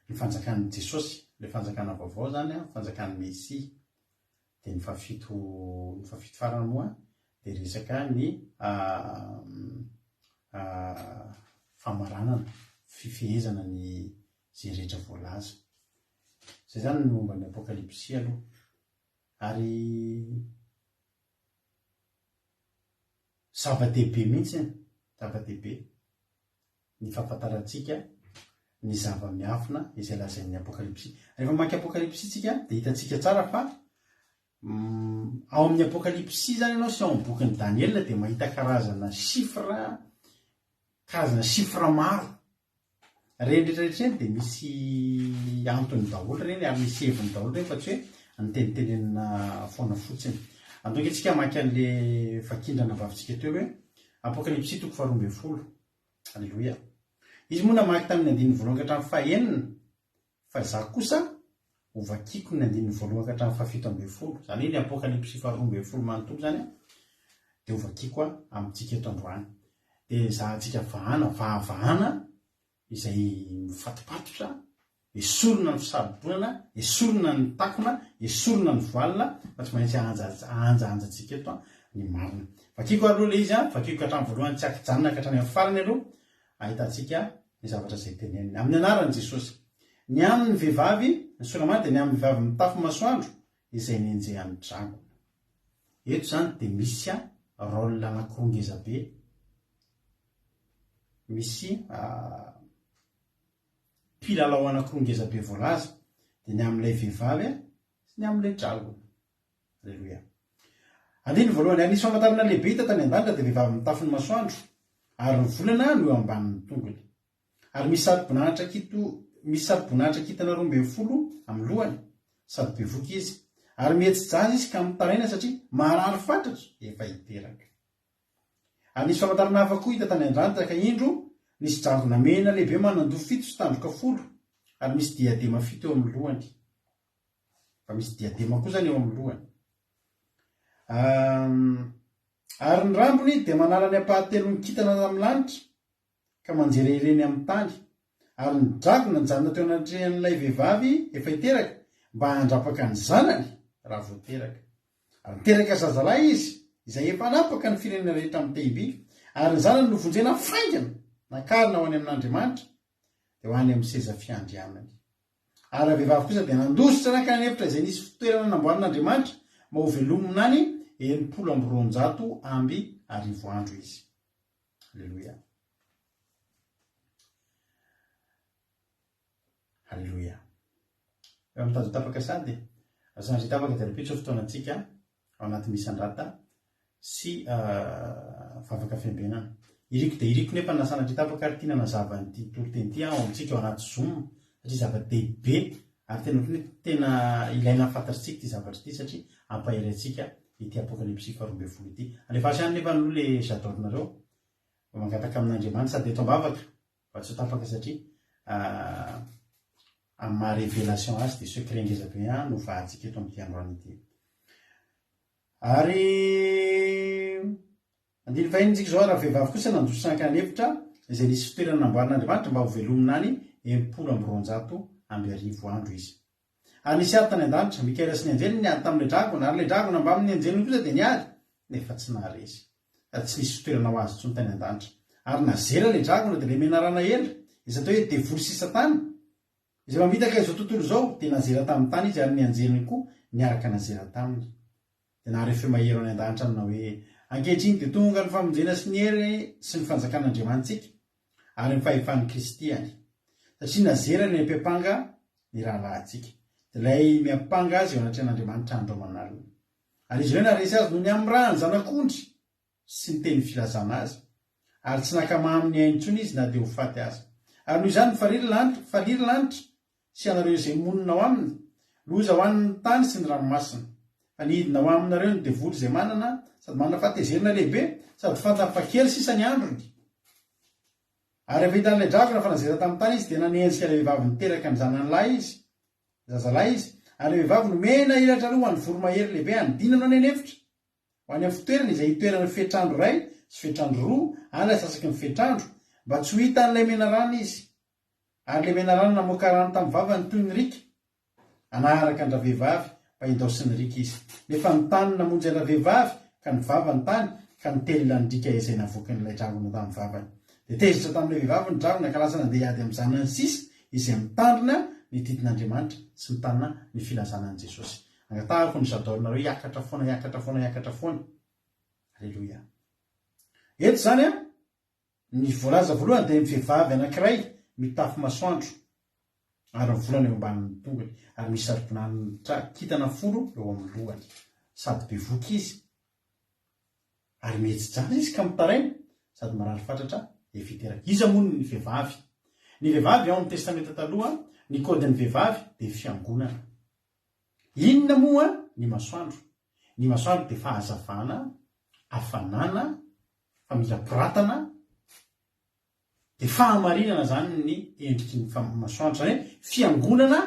ny fanjakan'i Jesosy, le fanjakana vaovao zany a, fanjakan'ny Mesia. De ny fahafito farany moa de resaka ny famaranana, fifehezana ny zay rehetra voalaza. Zay zany ny momba ny apokalipsia aloha. Ary zava-dehibe mihitsy, zava-dehibe ny fahafantarantsika ny zava-miafina izay lazain'ny apokalipsia. Rehefa mamaky apokalipsia tsika de hitantsika tsara fa ao amin'ny apokalipsia zany ianao sy ao amin'ny bokin'ny Daniel de mahita karazana chiffre maro. Reny rehetrarehetra de misy antony daholo reny, ary misy heviny daholo reny, fa tsy hoe nitenitenenina foana fotsiny. Antoka antsika maka an'le vakindrana vavintsika teo hoe apokalipsia 12. Alleluia. Izy moa namaky tamin'ny 9 ka hatramin'ny 9, fa za kosa ho vakiako ny 9 ka hatramin'ny 17. Zany ny apokalipsia 12 manontolo zany de ho vakiako amintsika eto androany. De zahantsika vahavahana izay mifatopatotra, esorona ny fisabonana, esorona ny takona, esorona ny voalina, fa tsy maintsy ahanjahanjantsika eto ny marina. Vakiako aloha le izy vakiako hatramin'ny voalohany tsy akijanona ka hatrany amin'ny farany aloha, ahitantsika ny zavatra izay teneniny amin'ny anaran'i Jesosy. Ny amin'ny vehivavy, ny solamana de ny amin'ny vehivavy mitafy masoandro izay nenjehan'ny drago. Eto zany de misy rôle anankiroa ngeza be. Misy mpilalao anankiroa ngeza be voalaza, de ny amin'ilay vehivavy sy ny amin'ilay drago. Alleluia. Andiny voalohany, anisy famantarana lehibe hita tany an-danitra de vehivavy mitafy ny masoandro, ary ny volana no eo ambanin'ny tongony. Ary misy saro-boninahitra kintana 12 amin'ny lohany, sady bevoka izy. Ary mihetsi-jaza izy ka mitaraina satria marary fatratra efa hiteraka. Ary nisy famantarana hafa koa hita tany an-danitra ka indro nisy dragona mena lehibe manandofy 7 sy tandroka 10, ary misy diadema 7 eo amin'ny lohany. Fa misy diadema koa zany eo amin'ny lohany. Ary ny rambony de manala ny apahatelo kintana amin'ny lanitra ka manjera ireny amin'ny tany. Ary ny dragona nijanona teo anatrehan'ilay vehivavy efa hiteraka mba handrapaka ny zanany raha vao teraka. Ary niteraka zazalahy izy izay efa napaka ny firenena rehetra amin'ny tehiby, ary ny zanany no vonjena faingana nakarina ho any amin'Andriamanitra de ho any amin'ny seza fiandrianany. Ary vehivavy kosa de nandositra nakany hevitra izay nisy fitoerana namboarin'Andriamanitra mba ho velomina any 700 amby arivo andro izy. Alleluia. Alleluia. Eo mitady tapaka sady azandry tapaka de repetso fotoanantsika ao anaty misandrata sy vavaka fiambenana. Iriko de iriko nefa nasanatry tapaka ary tiana nazava nyty toloteny ao amintsika ao anaty Zoom, satria zava-dehibe ary tena ohatry ny tena ilaina fantatritsika ty zavatra ty satria ampahery antsika ity apokalipsia 12 ity. Alefasy any nefa aloha le j'adorenareo mangataka amin'Andriamanitra sady eto ambavaka fa tsy ho tapaka satria amin'ny maha révélation azy de secret ngeza be no vahantsika eto amin'ity androany ity. Ary andiny fahinintsika zao raha vehivavy kosa nandositra nakany hevitra izay nisy fitoerana namboarin'Andriamanitra mba ho velomina any 700 amby arivo andro izy. Ary nisy ady tany an-danitra Mikaela sy ny anjeliny niady tamin'ilay dragona, ary ilay dragona mba amin'ny anjeliny kosa de niady nefa tsy naharesy, sady tsy nisy fitoerana ho azy intsony tany an-danitra. Ary nazera ilay dragona de le menarana ela izay atao hoe devoly sy Satana, izay mamitaka izao tontolo zao de nazera tamin'ny tany izy, ary ny anjeliny koa niaraka nazera taminy. De naharefy mahero any an-danitra amina hoe ankehitriny de tonga ny famonjena sy ny hery sy ny fanjakan'Andriamanitsika ary ny fahefan'ny Kristiany, satria nazera ny mpiapanga ny rahalahintsika. De ilay miapanga azy eo anatrehan'Andriamanitra andro manalina. Ary izy ireo naresy azy noho ny amin'ny raha ny zanak'ondry sy ny teny filazana azy, ary tsy nakama amin'ny ainitsony izy na de ho faty azy. Ary noho izany faliry lanitra sy anareo izay monina ao aminy, loza ho an'ny tany sy ny ranomasina. Fa nihidina ho aminareo ny devoly izay manana sady manana fahatezerina lehibe sady fantapakely sisa ny androny. Ary efa hitan'ilay dragona fa nazera tamin'ny tany izy de nanenjika ilay vehivavy niteraka ny zanany lahy izy, zazalahy izy, ary vehivavy no mena ilatra aloha any voromahery lehibe andinana any anefitra ho any amin'ny fitoerana izay hitoerana fetrandro ray sy fetrandro roa ala sasaky ny fetrandro mba tsy ho hita n'ilay mena rano izy ary le mena rano namoaka rano tamin'ny vavany toy ny rika anaraka andra vehivavy mba indao sy ny rika izy nefa ny tany namonjy andra vehivavy ka ny vavany tany ka nitely ny rika izay navoakan'ilay dragona tamin'ny vavany de tezitra tamin'ilay vehivavy ny dragona ka lasa nandeha ady amin'ny zanany sisa izay mitandrina ny titin'Andriamanitra sy mitana ny filazanan'i Jesosy angatahako ny zadorina hoe hiakatra foana aleloia eto zany a ny voalaza voalohany dia ny vehivavy anankiray mitafy masoandro ary ny volana eo ambanin'ny tongony ary misy saribonany kitana folo eo amin'ny lohany sady be voky izy ary mihetsijana izy ka mitaraina sady marary fatratra efiteraka iza moa ny vehivavy ao amin'ny testamenta taloha ny kodin'ny vehivavy dia fiangonana inona moa ny masoandro dia fahazavana hafanana famirapiratana dia fahamarinana zany ny endriky ny masoandro zany hoe fiangonana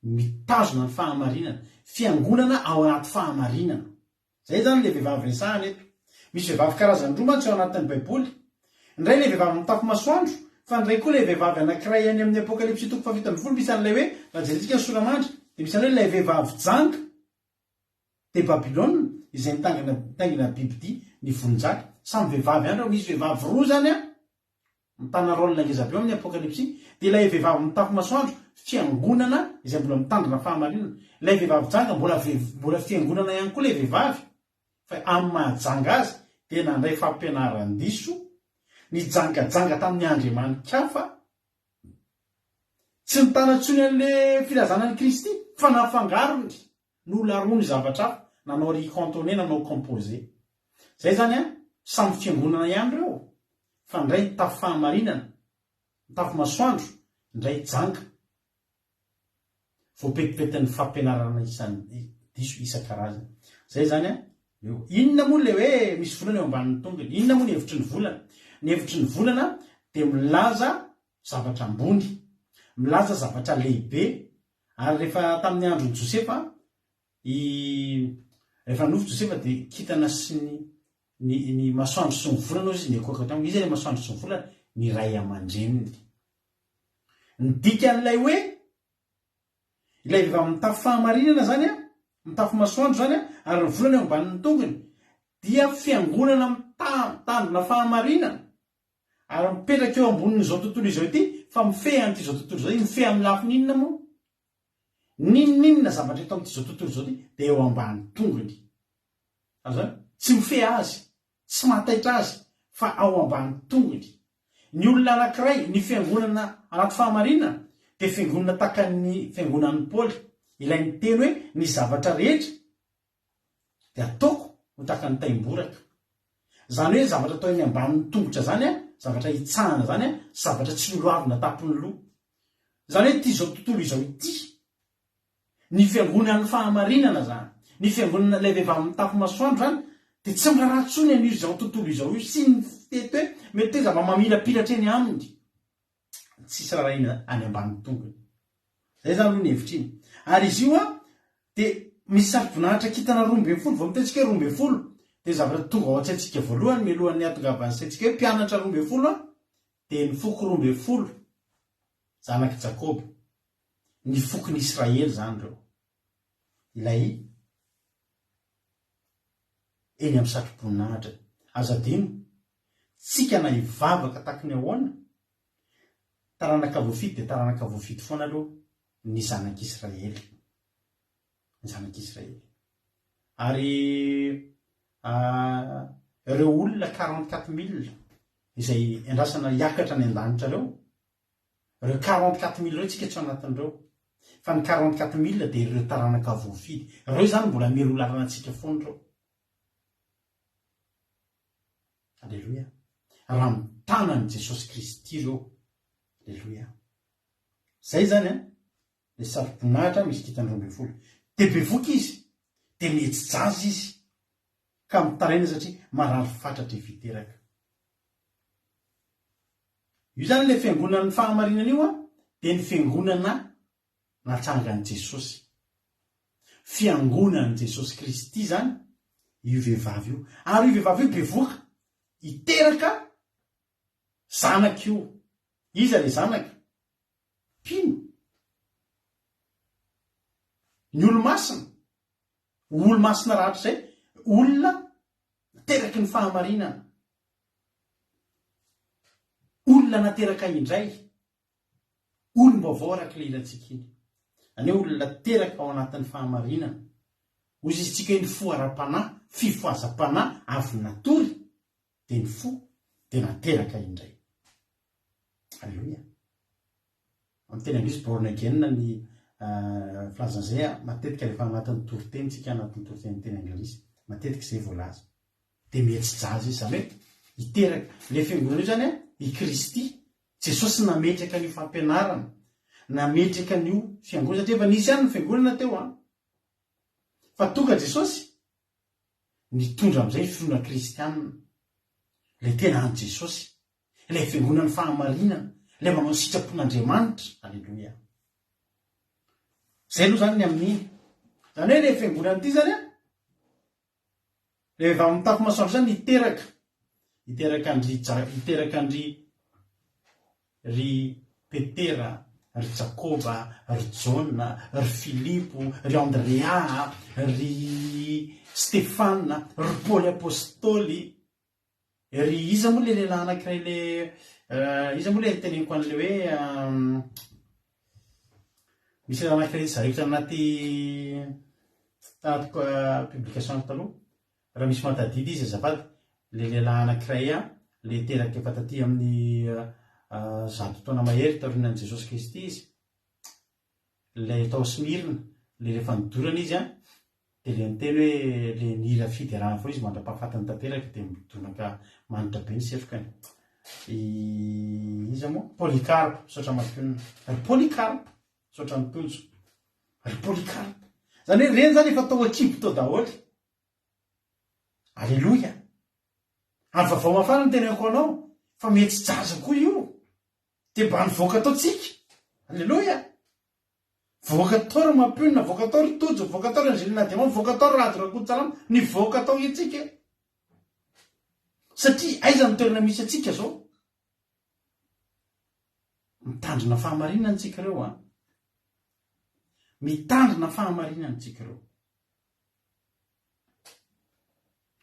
mitazona ny fahamarinana fiangonana ao anaty fahamarinana zay zany le vehivavy resahana eto misy vehivavy karazany roa mantsy ao anatin'ny baiboly indray le vehivavy mitafy masoandro fa ndray koa le vehivavy anankiray any amin'ny apokalipsy toko 7 misy an'ilay hoe raha jerentsika ny solamandry dia misy an'hoe ilay vehivavy janga dia babilôna izay nitangina bibidia ny volonjaka samy vehivavy andro misy vehivavy roa zany a mitana rôlina ngeza be amin'ny apokalipsy dia ilay vehivavy mitafy masoandro fiangonana izay mbola mitandrina fahamarinana ilay vehivavy janga mbola fiangonana ihany koa ilay vehivavy fa amin'ny mahajanga azy dia nandray fampianaran-diso ny jangajanga tamin'ny andriamanikafa tsy mitanatsony an'le filazanan'i Kristy fa nafangarony nolarony zavatra hafa nanao ricantonné nanao composé zay zany a samy fiangonana ihany reo fa ndray mitafy fahamarinana mitafy masoandro ndray janga voapetipetin'ny fampianarana diso isan-karazany zay zany a inona moa le hoe misy volana eo ambanin'ny tongony inona moa ny hevitry ny volana dia milaza zavatra ambony milaza zavatra lehibe ary rehefa tamin'ny andron'ny Josefa rehefa nofy Josefa dia kitana sy ny masoandro sy ny volana izy ny ekoka taminy izy le masoandro sy ny volana ny ray aman-dreniny ny dikan'ilay hoe ilay vehivavy mitafy fahamarinana zany a mitafy masoandro zany a ary ny volana eo ambanin'ny tongony dia fiangonana mitandrina fahamarinana ary mipetraka eo ambonin'izao tontolo izao ity fa mifehy an'ity zao tontolo izao mifehy amin'ny lafininona moa ninninona zavatra eto amin'ity zao tontolo izao ty dia eo ambanin'ny tongony azany tsy mifehy azy tsy mataitra azy fa ao ambanin'ny tongony ny olona anankiray ny fiangonana anaty fahamarinana dia fiangonana taka ny fiangonan'ny Paoly ilay ny teny hoe ny zavatra rehetra dia ataoko ho taka ny taimboraka zany hoe zavatra atao eny ambanin'ny tongotra zany a zavatra hitsahana zany a zavatra tsy oloavina tapony loha zany hoe ity zao tontolo izao ity ny fiangonan'ny fahamarinana zany ny fiangonana ilay vehivavy mitafy masoandro zany dia tsy miraratsony an'io zao tontolo izao io sy ny fitety hoe mety hoe zava-mamilapilatra eny aminy tsisy rarahina any ambanin'ny tongony zay zany aloha ny hevitriny ary izy io a dia misy saribonahitra kitana 12 vao mitetsika hoe 12 dia zavatra tonga ao an-tsaintsika voalohany mialohan'ny ahatongavany saintsika hoe mpianatra 12 a dia ny foko 12 zanaky Jakoba ny fokon'ny Israely zany reo ilay eny amin'ny satroboninahitra azadino tsika na hivavaka taky ny ahoana taranaka voafity dia taranaka voafity foana aloha ny zanak'Israely ary ireo olona 44,000 izay endrasana hiakatra ny an-danitra reo 44,000 reo tsika tsy anatin'ireo fa ny 44,000 dia ireo taranaka voafidy ireo zany mbola mero lalanantsika foana reo aleloia raha mitanan'i Jesosy Kristy reo aleloia zay zany a le saribonahitra misy kitany 12 dia bevoka izy dia mihetsijazy izy ka mitaraina satria marary fatratra hiviteraka io zany le fiangonan'ny fahamarinana io a dia ny fiangonana natrangan' Jesosy, fiangonan'i Jesosy Kristy zany io vehivavy io, ary io vehivavy io bevoaka iteraka zanaka io. Iza le zanaka? Mpino, ny olo-masina rahatra zay, olona nateraky ny fahamarinana, olona nateraka indray, olom-baovao araka le ilantsika iny, any olona teraka ao anatin'ny fahamarinana, ozy izy tsika ny fo ara-panahy, fifoazam-panahy avy natory, de ny fo de nateraka indray. Alleluia. Amin'ny teny anglisy born again ny filazan'izay matetika rehefa anatin'ny toriteny tsika anatin'ny toriteny teny anglisy matetika izay voalaza de metsy jaza izy zany hoe iteraka le fiangonana io zany i Kristy Jesosy nametraka an'io fampianarana, nametraka an'io fiangonana satria efa nisy ihany ny fiangonana teo fa tonga Jesosy nitondra amin'izay finoana kristianina, le tena any Jesosy, le fiangonana ny fahamarinana, le manao sitrapon'Andriamanitra. Alleluia. Zay aloha zany ny amin'ny zany hoe le fiangonana ity zany rehefa mitafy masoandro zany iteraka ry Petera, ry Jakoba, ry Jona, ry Filipo, ry Andrea, ry Stefana, ry Paoly apôstôly, ry iza moa le lehilahy anankiray le iza moa le teneniko an'le hoe misy anankiray zarevitra anaty publication taloha, raha misy matadidy izy azafady, le lehilahy anankiray le teraka efa taty amin'ny zato taona mahery taorianan'i Jesosy Kristy izy, le tao Smirna, le rehefa nidorana izy de le niteny hoe le nira fiderana foana izy mandra-pahafatany tanteraka de midonaka manitra be ny setrokany. Iza moa Polycarpe saotra mampionina, ry Polycarpe saotra mitonjo, ry Polycarpe zany hoe reny zany efa tao akibo tao daholo. Alleluia. Ary vavao mafana ny tenenako anao fa mety jaza koa io, de mba nivoaka tao tsika. Alleluia. Voaka tao ry mampionina, voaka tao ry tojo, voaka tao ry Angelina Diamant, voaka tao ry Rady Rakotosalama, ny voaka tao itsika. Satria aiza ny toerana misy atsika zao? Mitandrina fahamarinana antsika reo mitandrina fahamarinana antsika reo.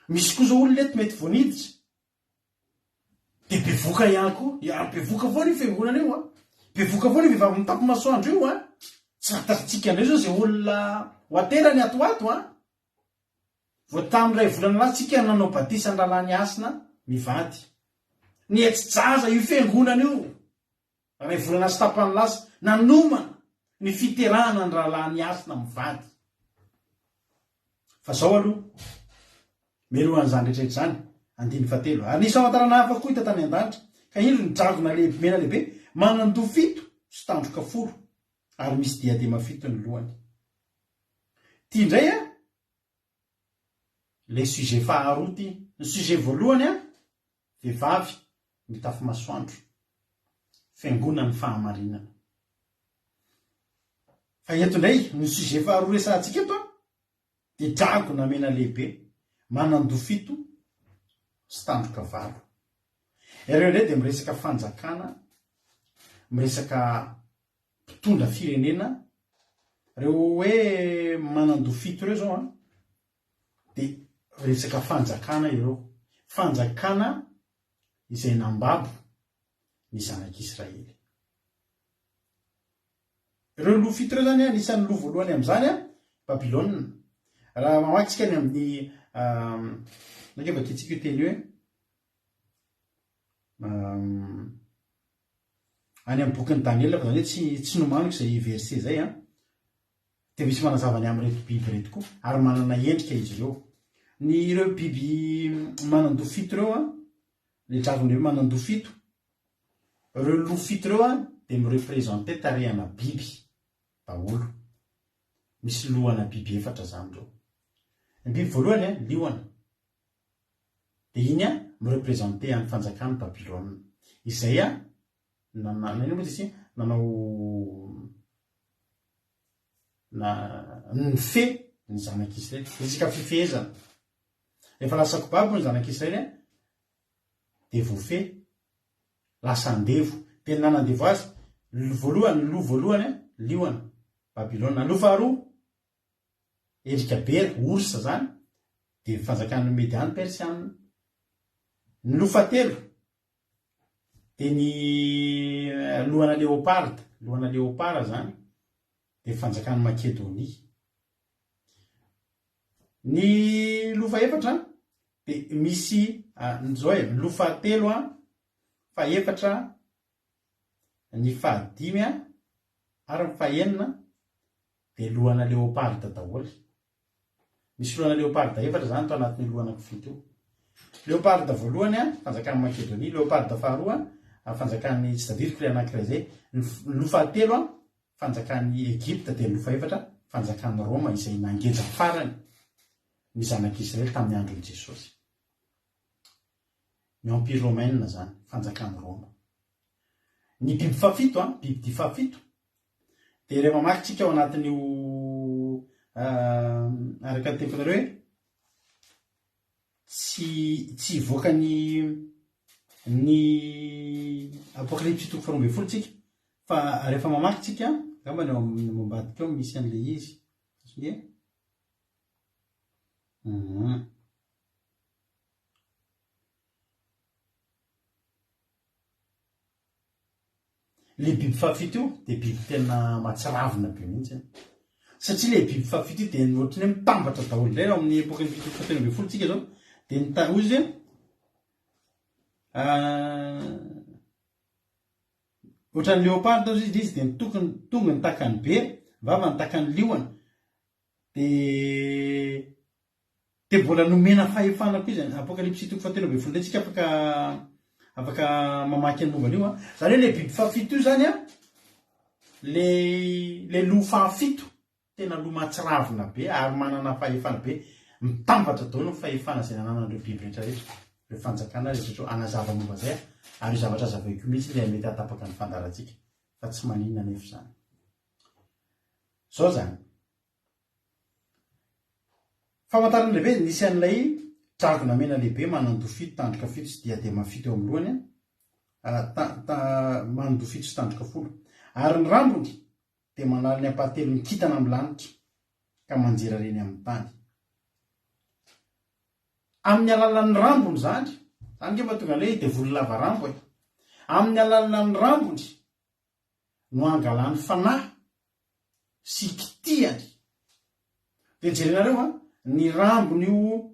Misy koa zao olona eto mety voaniditra de bevoaka ihany koa, bevoaka foana io fiangonana io bevoaka foana io vehivavy mitapy masoandro io tsy natatsika andray zao zay olona ho aterany atoato vao tamin'ray volana lasa tsika nanao batisa an-dralany asina mivady, ny etsy-jaza io fiangonana io ray volana sy tapany lasa nanomana ny fiterahana ny ralany asina mivady. Fa zao aloha melohan'izany rehetrarehetra zany andiny fatelo ary nisy famantarana hafa koa hita tany an-danitra ka indro ny dragona mena lehibe manando fito sy tandroka folo ary misy diadema fito ny lohany. Ty indray le sujet faharoa ty, ny sujet voalohany vehivavy mitafy masoandro, fiangonana ny fahamarinana. Fa eto indray ny sujet faharoa resantsika eto de dragona mena lehibe manando fito sy tandroka valo. Ireo indray de miresaka fanjakana, miresaka mpitondra firenena, reo hoe manando fito reo zao de resaka fanjakana ireo, fanjakana izay nambabo ny zanak'Israely. Ireo loha fito reo zany anisan'ny loha voalohany amin'izany Babilôna. Raha mamaky tsika ny amin'ny nakeva kitsika io teny hoe any amin'ny bokin'ny Daniel fa zany hoe tsy nomaniko izay verset zay de misy manazava ny amin'reto biby reto koa ary manana endrika izy ireo. Ny ireo biby manando fito reo le dragona hoe manando fito, ireo loha fito reo de mirepresente tarehana biby daholo. Misy lohana biby efatra zany reo. Ny biby voalohany liona, de iny mirepresente any fanjakany Babilôna izay nanao ny fe ny zanak'Israely resaka fifehezana efa lasa kobabo ny zanak'Israely de vofe lasa andevo teny nanandevo azy voalohany lo voalohany lioana Babilôna lo faharoa erika bera orsa zany de fanjakan'ny Mediany Persianina ny lo fahatelo de ny lohana leopara zany de fanjakan'ny Makedonia ny lo faefatra de misy nzao lo fahatelo faefatra ny fahadimy ary ny fahenina de lohana leoparda daholo misy lohana leoparda efatra zany to anatin'ny lohana fito leoparda voalohany fanjakan'ny Makedonia leoparda faharoa fanjakan'ny Stadiriko le anankiray zay ny lo fahatelo fanjakan'ny Egypta de ny lo faefatra fanjakan'ny Roma izay nangeja farany ny zanak'Israely tamin'ny andron'i Jesosy ny empire romaine zany fanjakan'ny Roma ny biby fafito biby di fafito de rehefa mamakytsika ao anatin'io araka ny temponareo hoe tsy voaka ny apocalypse 12 tsika fa rehefa mamakytsika gamba ny mombadika ao misy an'le izy le biby fafito io de biby tena matsiravina be mihitsy satria le biby fafito io de ohatry ny mitambatra daholo lay amin'ny apocalypse 12 tsika zao de ozy ohatran'ny léopard izy de tonga ny takany be vava ny takany lioana de mbola nomena fahefana koa izy apocalypse 13 lay tsika afaka mamaky ny mombany io zany hoe le biby fafito io zany le lo fafito tena lo matsiravina be ary manana fahefana be mitambatra daholo ny fahefana zay nananan'ireo biby rehetrarehetra re fanjakana rehetra anazava momba zay ary zavatra azavaiko mihitsy le mety atapaka ny fandaratsika fa tsy maninona nefa zany zao zany famantarana lehibe nisy an'ilay dragona mena lehibe manando fito tandroka fito sy diadema fito eo amin'ny lohany manando fito sy tandroka folo ary ny rambony de manala ny apahatelo ny kitana amin'ny lanitra ka manjera reny amin'ny tany amin'ny alalan'ny rambony zany ke mba tonga le de volo lava rambo amin'ny alalan'ny rambony no angalany fanahy sy kitiany de jerenareo ny rambony io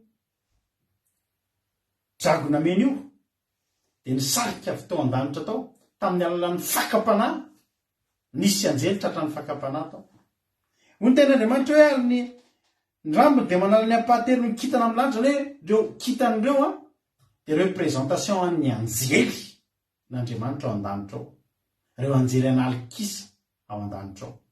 dragona mena io de ny sarika avy tao an-danitra tao tamin'ny alalan'ny fakapanahy nisy anjely tratran'ny fakapanahy tao hoy ny ten'Andriamanitra hoe ary ny rambony de manala ny apahatelo ny kitana amin'ny lanitra le reo kitan'ireo de représentation an'ny anjely n'Andriamanitra ao an-danitra ao reo anjely analikisa ao an-danitra ao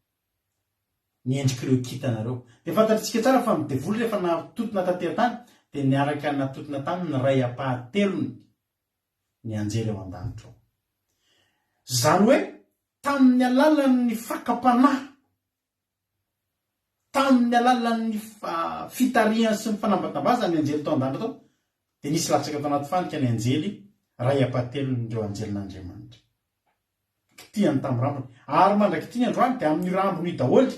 ny endrik'ireo kitanareo de fantatritsika tsara fa midevoly rehefa natotona tanteratany de niaraka natotona tany ny ray apahatelony ny anjely ao an-danitra ao zany hoe tamin'ny alalan'ny fakapanahy tamin'ny alalan'ny fitariany sy ny fanambatambazana ny anjely tao an-danitra tao de nisy latsaka tao anaty fanika ny anjely ray apahatelony reo anjelyn'Andriamanitra kitiany tamin'ny rambony ary mandraky tiany androany de amin'ny rambony daholy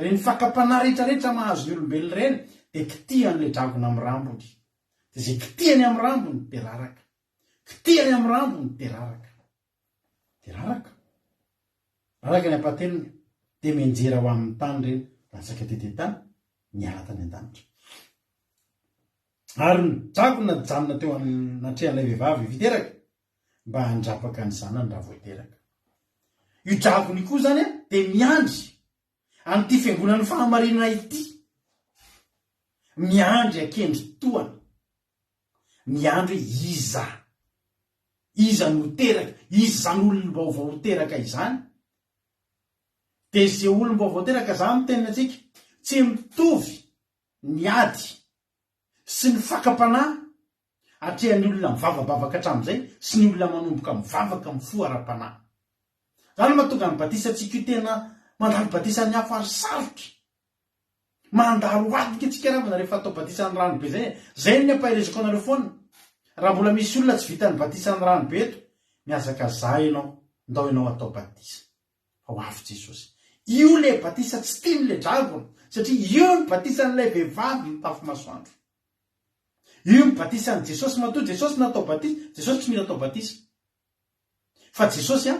reny fakapanahy rehetrarehetra mahazo ny olombelona reny de kitiany le dragona amin'ny rambony de zay kitiany amin'ny rambony de raraka kitiany amin'ny rambony de raraka ny apahatelony de menjera ho amin'ny tany reny latsaka tety tany miala tany an-danitra ary ny dragona janona teo anatrehan'ilay vehivavy viteraka mba handrapaka ny zanany raha voateraka io dragony koa zany de miandry an'ity fiangonan'ny fahamarinana ity miandry akendry toana miandry hoe iza no teraka izy zany olom-baovao teraka izany de zay olom-baovao teraka za amin'ny tenina atsika tsy mitovy ny ady sy ny fakapanahy atrehan'ny olona mivavabavaka hatramin'izay sy ny olona manomboka mivavaka mifoara-panahy zany mahatonga ny batisa tsika io tena mandalo batisan'ny hafa ary sarotra mandalo adika tsika ravana rehefa atao batisan'ny rano be zay ny ampahiriziko anareo foana raha mbola misy olona tsy vitany batisan'ny rano be eto miazaka za ianao ndao ianao atao batisa fa ho avy Jesosy io le batisa tsy tiany le dragona satria io ny batisan'ilay vehivavy mitafy masoandro io ny batisan'ny Jesosy matoa Jesosy natao batisa Jesosy tsy mila atao batisa fa Jesosy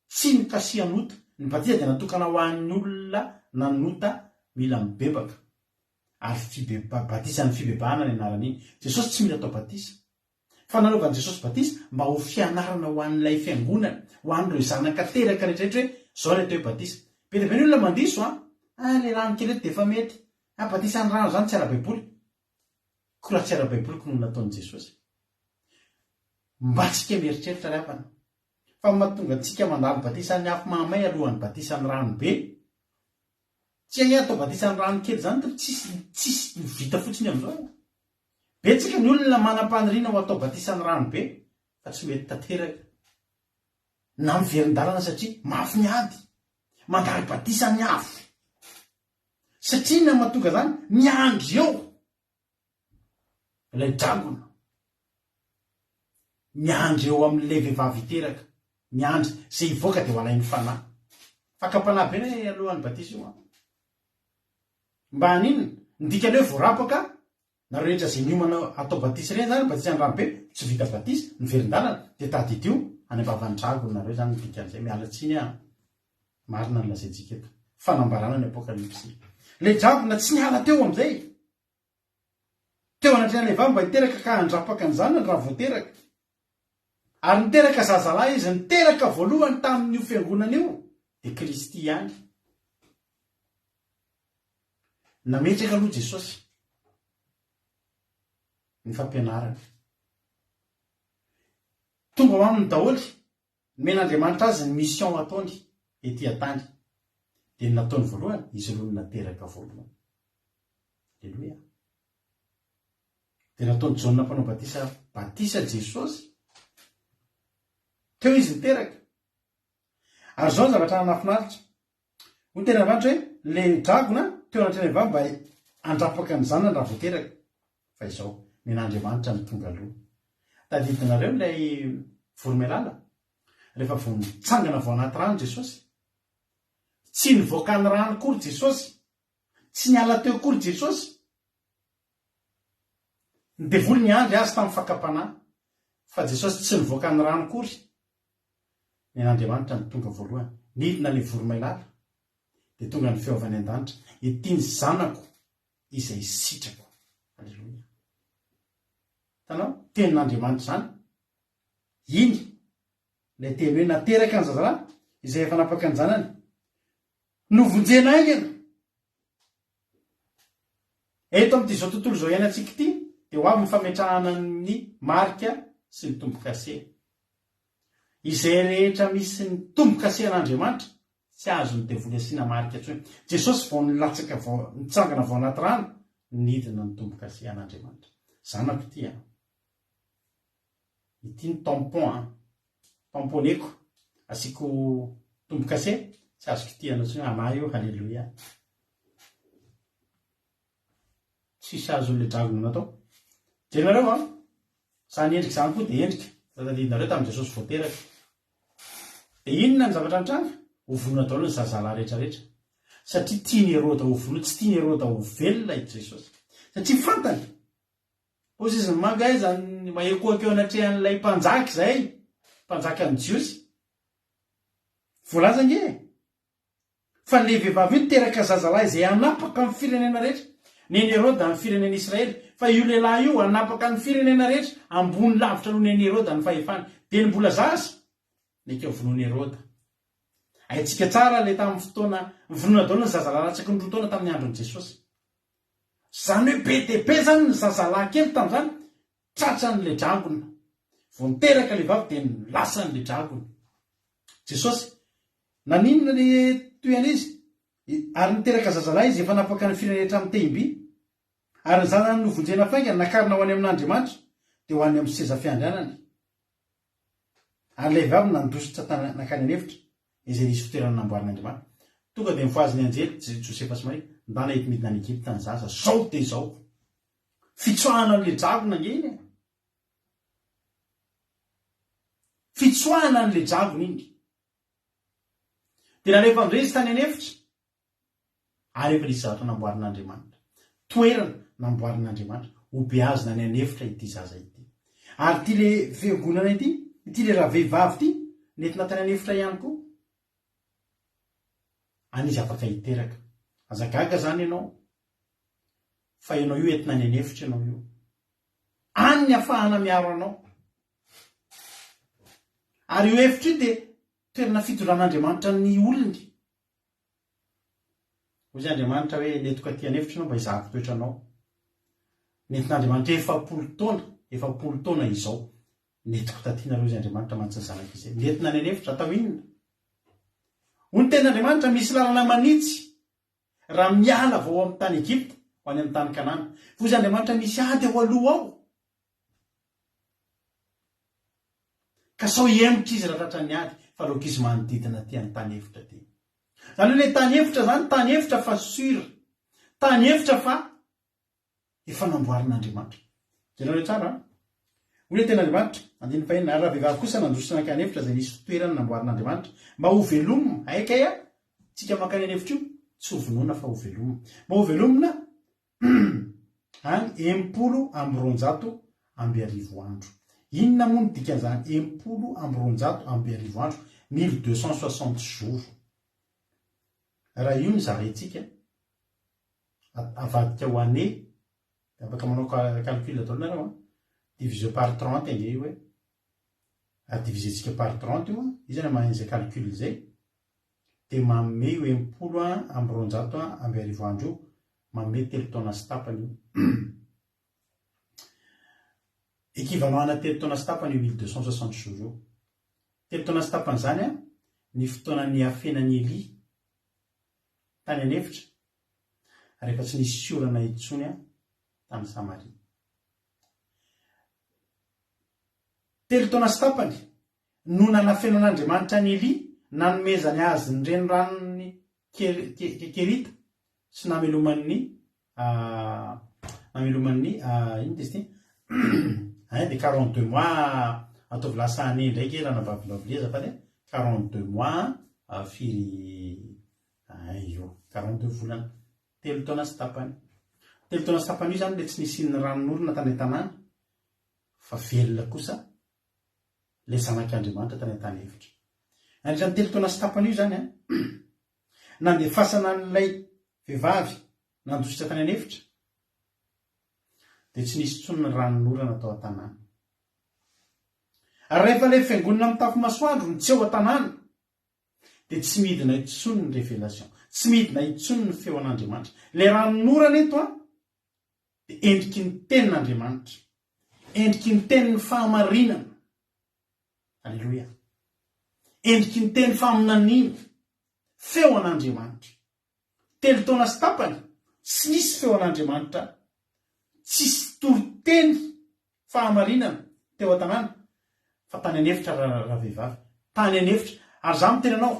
tsy nikasi anota ny batisa dia natokana ho an'ny olona nanota mila mibebaka ary batisan'ny fibebahana ny anaran'iny Jesosy tsy mila atao batisa fa nanaovan'i Jesosy batisa mba ho fianarana ho an'ilay fiangonana ho an'ireo zanaka teraka rehetrarehetra hoe zao le atao hoe batisa be dia be ny olona mandiso le rano kely eto dia efa mety batisan'ny rano zany tsy ara-baiboly ko raha tsy ara-baiboly ko no nataon'i Jesosy mba tsika mieritreritra ravana fa mahatonga antsika mandalo batisan'ny afo mahamay alohan'ny batisan'ny rano be tsy atao batisan'ny rano kely zany tsisy vita fotsiny amin'izao betsaka ny olona manam-paniriana ho atao batisan'ny rano be fa tsy mety tanteraka na miverin-dalana satria mafy miady mandalo batisan'ny afo satria na mahatonga zany miandry eo ilay dragona miandry eo amin'ilay vehivavy teraka miandry zay ivoaka dia ho alain'ny fanahy fakapanahy be ny alohan'ny batisa io mba hanina ndikany hoe voarapaka na rehetra zay niomana atao batisa ireny zany batisan'ny rano be tsy vita batisa niverin-dalana dia tadidio any ambavan'ny dragona nareo zany dikan'izay mialatsiny marina ny lazaintsika eto fanambarana ny apokalipsy le dragona tsy niala teo amin'izay teo anatrena le vavy mba hiteraka ka handrapaka ny zanany raha voateraka ary niteraka zazalahy izy niteraka voalohany tamin'io fiangonana io dia Kristy ihany nametraka aloha Jesosy ny fampianarana tonga ho aminy daholy men'Andriamanitra azy ny mission ataony ety an-tany dia nataony voalohany izy aloha ny nateraka voalohany aleloia dia nataony Jaona mpanao batisa Jesosy teo izy niteraka ary zao ny zavatra nafinaritra ho tena vantra hoe le dragona teo anatrena vavy mba andrapaka ny zanany raha voateraka fa izao men'Andriamanitra ny tonga aloha tadidinareo ilay voromailala rehefa vo nitsangana vao anaty rano Jesosy tsy nivoaka ny rano kory Jesosy tsy niala teo kory Jesosy ny devoly ny andry azy tamin'ny fakapanahy fa Jesosy tsy nivoaka ny rano kory men'Andriamanitra ny tonga voalohany nidina le voromailala dia tonga ny fiaovany an-danitra ity ny zanako izay sitrako aleloia tanao tenin'Andriamanitra zany iny ilay teny hoe nateraka ny zazalahy izay efa napaka ny zanany novonjena aingana eto amin'ity zao tontolo zao iainantsika ity dia ho avy ny fametrahana ny marika sy ny tombo-kase izay rehetra misy ny tombo-kase an'Andriamanitra tsy azo ny devoly asiana marika intsony Jesosy vao nilatsaka nitsangana vao anaty rano nidina ny tombo-kase an'Andriamanitra zanako ity ity ny tamponeko asiko tombo-kase tsy azoko ity anao anay io halleloia tsisy azon'le dragona natao jerenareo zany endrika zany koa dia endrika tadidinareo tamin'i Jesosy voateraka dia inona ny zavatra nitranga ho vonona daholo ny zazalahy rehetrarehetra satria tiany Herôda ho vonona tsy tiany Herôda ho velona i Jesosy satria fantany ozy izy manga zany mahekoaka eo anatrehan'ilay mpanjaka zay mpanjaka ny Jiosy voalaza nge fa le vehivavy io teraka zazalahy izay anapaka amin'ny firenena rehetra neny Herôda amin'ny firenena Israely fa io lehilahy io anapaka ny firenena rehetra ambony lavitra aloha neny Herôda ny fahefany dia ny mbola zaza neka vonoany Herôda aitsika tsara le tamin'ny fotoana vonona daholo ny zazalahy latsaky ny roa taona tamin'ny andron'i Jesosy zany hoe be dia be zany ny zazalahy kely tamin'izany tratran'le dragona vao niteraka le vavy dia nilasan'le dragona Jesosy naninona le toyana izy ary niteraka zazalahy izy efa napaka ny firenena rehetra amin'ny tehim-by ary ny zanany novonjena faingana nakarina ho any amin'Andriamanitra dia ho any amin'ny seza fiandrianany ary ilay vavy nandositra nakany an'efitra izay nisy fitoerana namboarin'Andriamanitra tonga dia mifoaziny anjely Josefa sy Maria ndana eto midina any Egypte ny zaza zao dia zao fitsoahana an'le dragona ngeny fitsoahana an'le dragona iny dia rehefa ndrezy tany anefitra ary efa nisy zavatra namboarin'Andriamanitra toerana namboarin'Andriamanitra ho beazina ny anefitra ity zaza ity ary ty le fiangonana ity le raha vehivavy ity nentina tany anefitra ihany koa anizy afaka hiteraka azagaga zany ianao fa ianao io entina ny anefitra ianao io any ny afahana miaro anao ary io efitra io dia toerana fitondran'Andriamanitra ny olony hoy Andriamanitra hoe netoka ty anefitra ianao mba hizahako toetra anao nentin'Andriamanitra 70 taona izao netiko tatianareo izy Andriamanitra mantsy ny zanaka izay nentina ny anefitra atao inona hoy ny ten'Andriamanitra misy lalana manitsy raha miala vao amin'ny tany Egypta ho any amin'ny tany Kanana fa izy Andriamanitra misy ady ao aloha ao ka sao hiembotra izy raha tratra ny ady fa aloka izy manodidina ty amin'ny tany efitra ty zany hoe le tany efitra zany tany efitra fa sura tany efitra fa efa namboarin'Andriamanitra ianao re tsara hoy le ten'Andriamanitra andiny fahinana raha vehivavy kosa nandrosina ka anefitra zay misy toerana namboarin'Andriamanitra mba ho velomina aikay tsika makany anefitra io tsy ho vonoina fa ho velomina mba ho velomina any 900 andro inona moa ny dikan'izany 900 andro 1260 jours raha io ny zarentsika avadika ho année afaka manao calcul ataonareo divisé par 30 enge io hoe divisetsika par 30 io izy zany man'izay calcul zay dia manome io 900 andro manome 3 taona sy tapany io équivalent 3 taona sy tapany io 1260 jours io 3 taona sy tapany zany ny fotoanany afenany Eli tany anefitra rehefa tsy nisy orana itsony tany Samaria 3 taona sy tapany no nanafenan'Andriamanitra ny Eli nanomezany azy ny renoranony Kerita sy nameloman'ny ino izy ty dia 42 mois ataovy lasa année ndraiky raha navavilavia fa 42 mois firy io 42 volana 3 taona sy tapany 3 taona sy tapany io zany le tsy nisin'ny ranon'olona tany an-tanàna fa velona kosa le zanak'Andriamanitra tany an-tany efitra anisan'ny 3 taona sy tapany io zany nandefasana n'ilay vehivavy nandositra tany anefitra dia tsy nisy tsony ny ranon'olana atao an-tanàna ary rehefa le fiangonana amin'ny tafo masoandro ny tsy eo an-tanàna dia tsy midina itsony ny révélation tsy midina itsony ny feo an'Andriamanitra le ranon'orana eto dia endriky ny tenin'Andriamanitra endriky ny tenin'ny fahamarinana alleloia endriky ny teny faminaniana feo an'Andriamanitra 3 taona sy tapany tsy nisy feo an'Andriamanitra tsisy toriteny fahamarinana teo an-tanàna fa tany anefitra raha vehivavy tany anefitra ary za miteny anao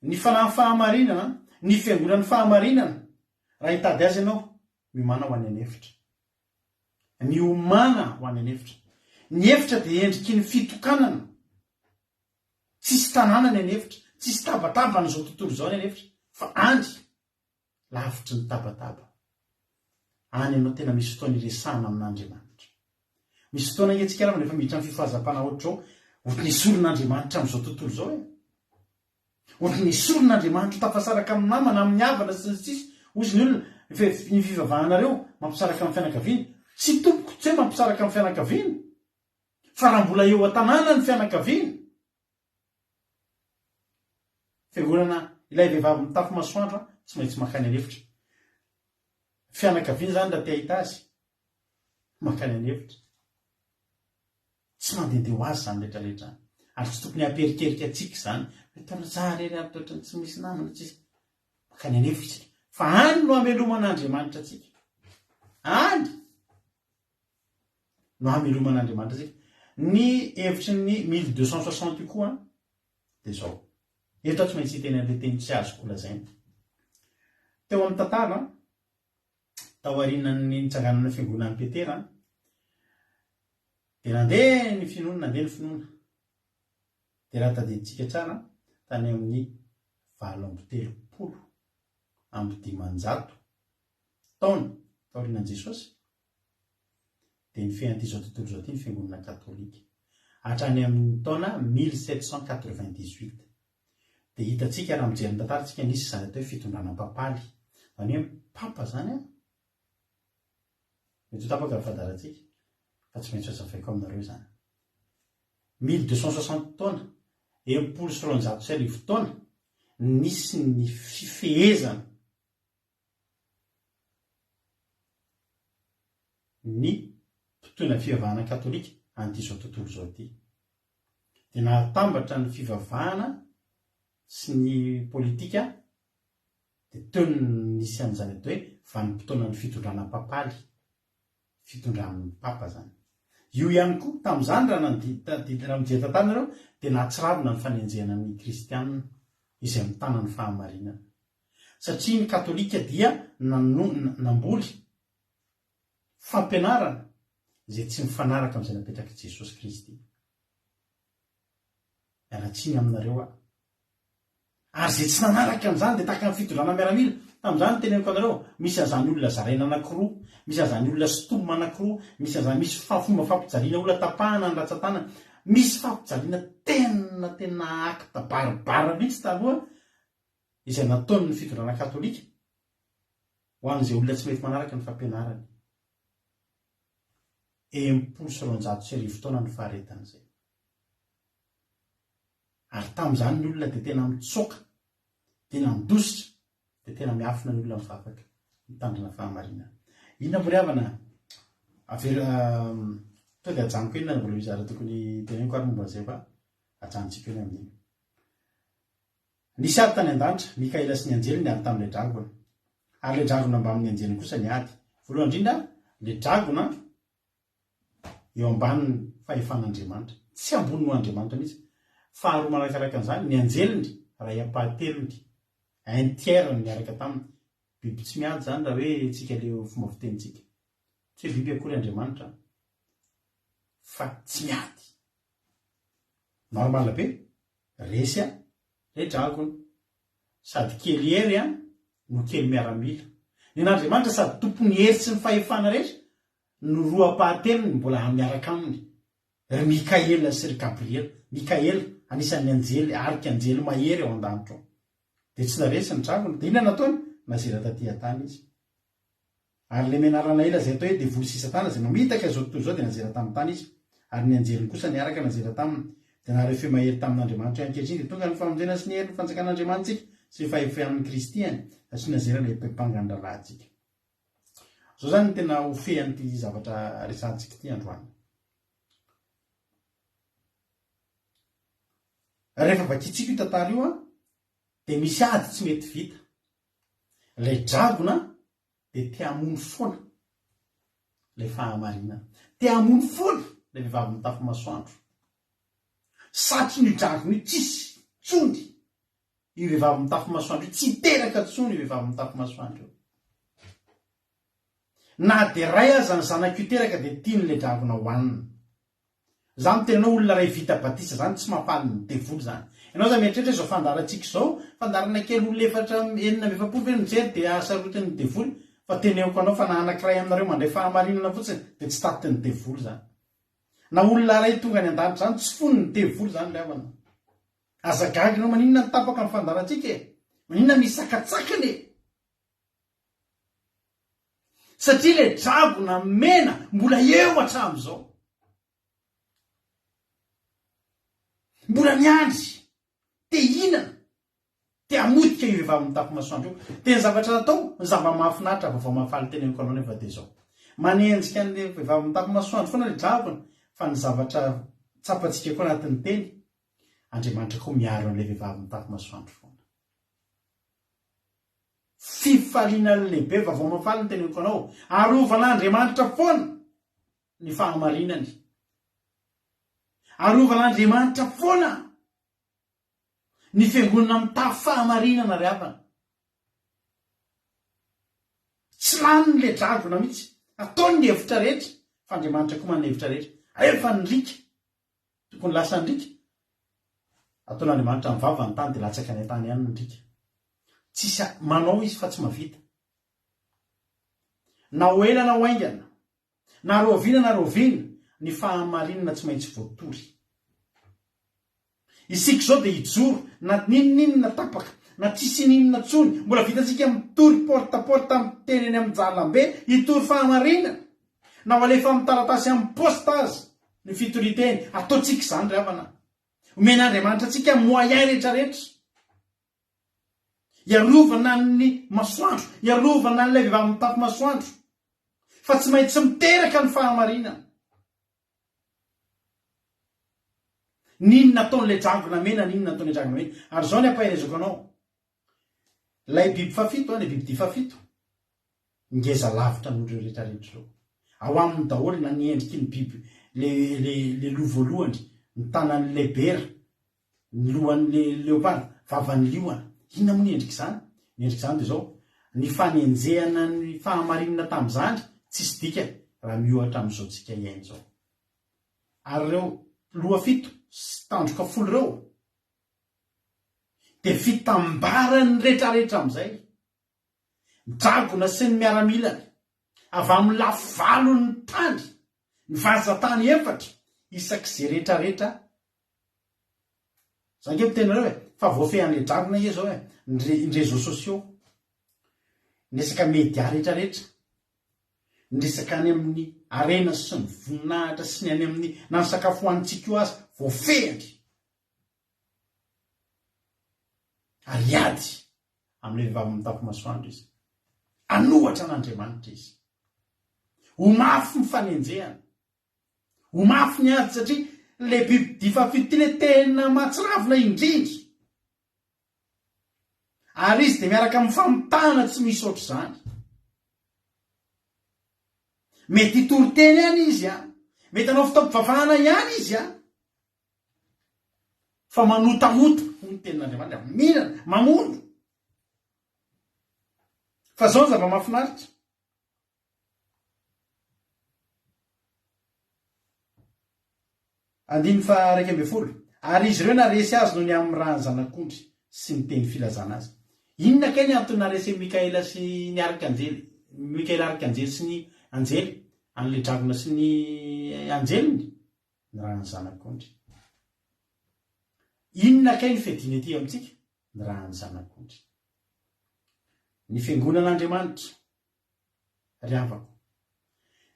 ny fanahy fahamarinana ny fiangonan'ny fahamarinana raha hitady azy ianao miomana ho any anefitra ny omana ho any anefitra ny efitra dia endriky ny fitokanana tsisy tanàna ny anefitra tsisy tabataba n'izao tontolo izao ny anefitra fa any lavitry ny tabataba any ianao tena misy fotoana iresahana amin'Andriamanitra misy fotoana iantsika raha rehefa miditra amin'ny fifahazam-pana ohatr'izao ohatra ny soron'Andriamanitra amin'izao tontolo izao ohatra ny soron'Andriamanitra tafasaraka amin'ny namana amin'ny havana sy ny sisy ozy ny olona ny fivavahanareo mampisaraka amin'ny fianakaviana tsy tompoko tsy hoe mampisaraka amin'ny fianakaviana fa raha mbola eo an-tanàna ny fianakaviana fiangonana ilay vehivavy mitafo masoandro tsy maintsy makany anefitra fianakaviana zany raha te ahita azy makany anefitra tsy mandehandeha ho azy zany rehetrarehetra ary tsy tokony hamperikerika atsika zany tanazarery ary toetrany tsy misy namana tsisy makany anefitra fa any no hameloman'Andriamanitra atsika any no hameloman'Andriamanitra atsika ny hevitry ny 1260 io koa dia zao eto tsy maintsy hiteny an'ilay teny tsy azoko lazaina teo amin'ny tantara taoarinan'ny nitsanganana fiangonan'ny Petera dia nandeha ny finoana dia raha tadiditsika tsara tany amin'ny 730 taona taorinan Jesosy dia ny fean'ity zao tontolo zao ity ny fiangonana katolika hatrany amin'ny taona 1798 dia hitatsika raha mijery ny tantarantsika nisy izany atao hoe fitondrana papaly zany hoe papa zany mety ho tapaka fadarantsika fa tsy maintsy azavaiko aminareo zany 1260 taona 990 taona nisy ny fifehezana ny mpitoina fivavahana katolika an'ity zao tontolo zao ity dia nahatambatra ny fivavahana sy ny politika dia teo nisy an'izany atao hoe vanim-potoana ny fitondrana papaly fitondran'ny papa zany io ihany koa tamin'izany raha mijery tantara nareo dia nahatsiravina ny fanenjehana ny kristianina izay mitana ny fahamarinana satria ny katolika dia namboly fampianarana izay tsy mifanaraka amin'izay napetraky Jesosy Kristy iaratsiny aminareo ary zay tsy nanaraka an'izany dia tahaka ny fitondrana miaramila tamin'izany teneniko anareo misy an'izany olona zaraina anankiroa misy an'izany olona stomma anankiroa misy an'izany misy fomba fampijaliana olona tapahana ny ratsan-tana misy fampijaliana tena akta baribara mihitsy taloha izay nataony ny fitondrana katolika ho an'izay olona tsy mety manaraka ny fampianarany 990 taona ny faharetan'izay ary tamin'izany ny olona dia tena mitsoka tena midositra dia tena miafina ny olona mivavaka mitandrina fahamarinana inona mo ry havana to dia ajanoko inona ny voaloha izara tokony teneniko ary momba an'izay fa ajanontsika eny amin'iny nisy ady tany an-danitra Mikaela sy ny anjeliny ary tamin'ilay dragona ary ilay dragona mba amin'ny anjeliny kosa ny ady voalohany indrindra ilay dragona eo ambaniny fahefan'Andriamanitra tsy ambony no Andriamanitra mihitsy faharoa manakaraka an'izany ny anjeliny ray apahatelony un tiers miaraka taminy biby tsy miady zany raha hoe tsika leo fomba fitenitsika tsy hoe biby akory Andriamanitra fa tsy miady normala be resy ilay dragona sady kely hery no kely miaramila ny an'Andriamanitra sady tompony hery sy ny fahefana rehetra no roa apahatelony mbola miaraka aminy ry Mikaela sy ry Gabriela Mikaela anisan'ny anjely arika anjely mahery ao an-danitra dia tsy naresy ny dragona dia inona nataony nazera taty tany izy ary le menarana ela zay atao hoe devoly sisa tana zay mamitaka zao tontolo zao dia nazera tamin'ny tany izy ary ny anjeliny kosa niaraka nazera taminy dia nahareo fe mahery tamin'Andriamanitra ankehitriny dia tonga ny famonjena sy ny hery ny fanjakan'Andriamanitsika sy ny fahefan'ny Kristiany satria nazera ilay mpampangan rahalahintsika zao zany tena ofehan'ity zavatra resantsika ity androany rehefa vakitsika io tantara io dia misy ady tsy mety vita ilay dragona dia tia hamono foana ilay fahamarinana tia hamono foana ilay vehivavy mitafy masoandro satria ny dragona io tsisy tsony io vehivavy mitafy masoandro io tsy teraka tsony io vehivavy mitafy masoandro io na dia ray aza ny zanaka io teraka dia tian'ilay dragona hohanina zany tenanao olona ray vita batisa zany tsy mampaly ny devoly zany ianao zany mieritreritra izao fandarantsika izao fandarana kely olona efatra enina efapolo ve mijery dia asarotiny devoly fa teneko anao fa na anankiray aminareo mandray fahamarinana fotsiny dia tsy tatiny devoly zany na olona ray tonga ny an-danitra zany tsy fony ny devoly zany le havana azagaginao maninona ny tapaka amin'ny fandarantsika maninona misakatsakany satria ilay dragona mena mbola eo hatramin'izao mbola miandry te hinana te hamotika io vehivavy mitafy masoandro io dia ny zavatra natao ny zava-mahafinaritra vaovao mahafaly teneniko anao nefa dia zao manenjika an'ilay vehivavy mitafy masoandro foana ilay dragona fa ny zavatra tsapantsika koa anatin'ny teny Andriamanitra koa miaro an'ilay vehivavy mitafy masoandro foana fifaliana lehibe vaovao mahafaly ny teneniko anao arovan'Andriamanitra foana ny fahamarinany arovan'Andriamanitra foana ny fiangonana mitafy fahamarinana ry havana tsy lany le dragona mihitsy ataony ny hevitra rehetra fa andriamanitra koa manana hevitra rehetra rehefa nyrika tokony lasa nyrika ataon'andriamanitra mivava ny tany dia latsaka ny tany ihany nyrika tsisy manao izy fa tsy mavita na ho ela na ho aingana na roviana na roviana ny fahamarinana tsy maintsy voatory isika zao dia hijoro na ninoninona tapaka na tsisy ninona tsony mbola vitatsika mitory portaporta miteneny amin'ny jalambe hitory fahamarinana na ho alefa amin'ny taratasy amin'ny posta azy ny fitoriteny ataotsika izany ry havana omen'andriamanitra atsika moyen rehetrarehetra iarovana ny masoandro iarovana n'ilay vehivavy mitafy masoandro fa tsy maintsy miteraka ny fahamarinana ninona ataon'le dragona mena ninona ataon'le dragona mena ary zao ny ampaherezako anao lay biby fafito ny biby dia fafito ngeza lavitra n'ireo rehetrarehetra zao ao amin'ny daholo na ny endriky ny biby le loha voalohany ny tanan'ny lebera ny lohan'le leopard vavan'ny liona inona moa ny endriky izany ny endriky izany dia zao ny fanenjehana ny fahamarinana tamin'izany tsisy dika raha miohatra amin'izao tsika iainy zao ary ireo loha fito sy tandroka folo ireo dia fitambarany rehetrarehetra amin'izay dragona sy ny miaramilany avy amin'ny lafivalo ny tany ny vazatany efatra isak'izay rehetrarehetra zany ke miteny reo fa voafehan'le dragona izy zao ny réseaux sociaux ny resaka média rehetrarehetra ny resaka any amin'ny arena sy ny voninahitra sy ny any amin'ny na ny sakafo hoanitsika io azy voafehany ary ady amin'ilay vehivavy mitafy masoandro izy anohatra an'andriamanitra izy ho mafy ny fanenjehana ho mafy ny ady satria le biby difafito ty le tena mahatsiravina indrindra ary izy dia miaraka amin'ny famitana tsy misy ohatr' izany mety hitory-teny ihany izy mety anao fitaompivavahana ihany izy fa manotamota ny tenin'andriamanitra mihinana mamono fa zao ny zava-mahafinaritra andiny fa 1:12 ary izy ireo naresy azy noho ny amin'ny rany zanak'ondry sy ny teny filazana azy inona kay ny antony naresy Mikaela sy ny arkanjely Mikaela arkanjely sy ny anjely an'le dragona sy ny anjeliny ny rany zanak'ondry inona kay ny fediny ety amintsika ny rany zanak'ondry ny fiangonan'andriamanitra ry havako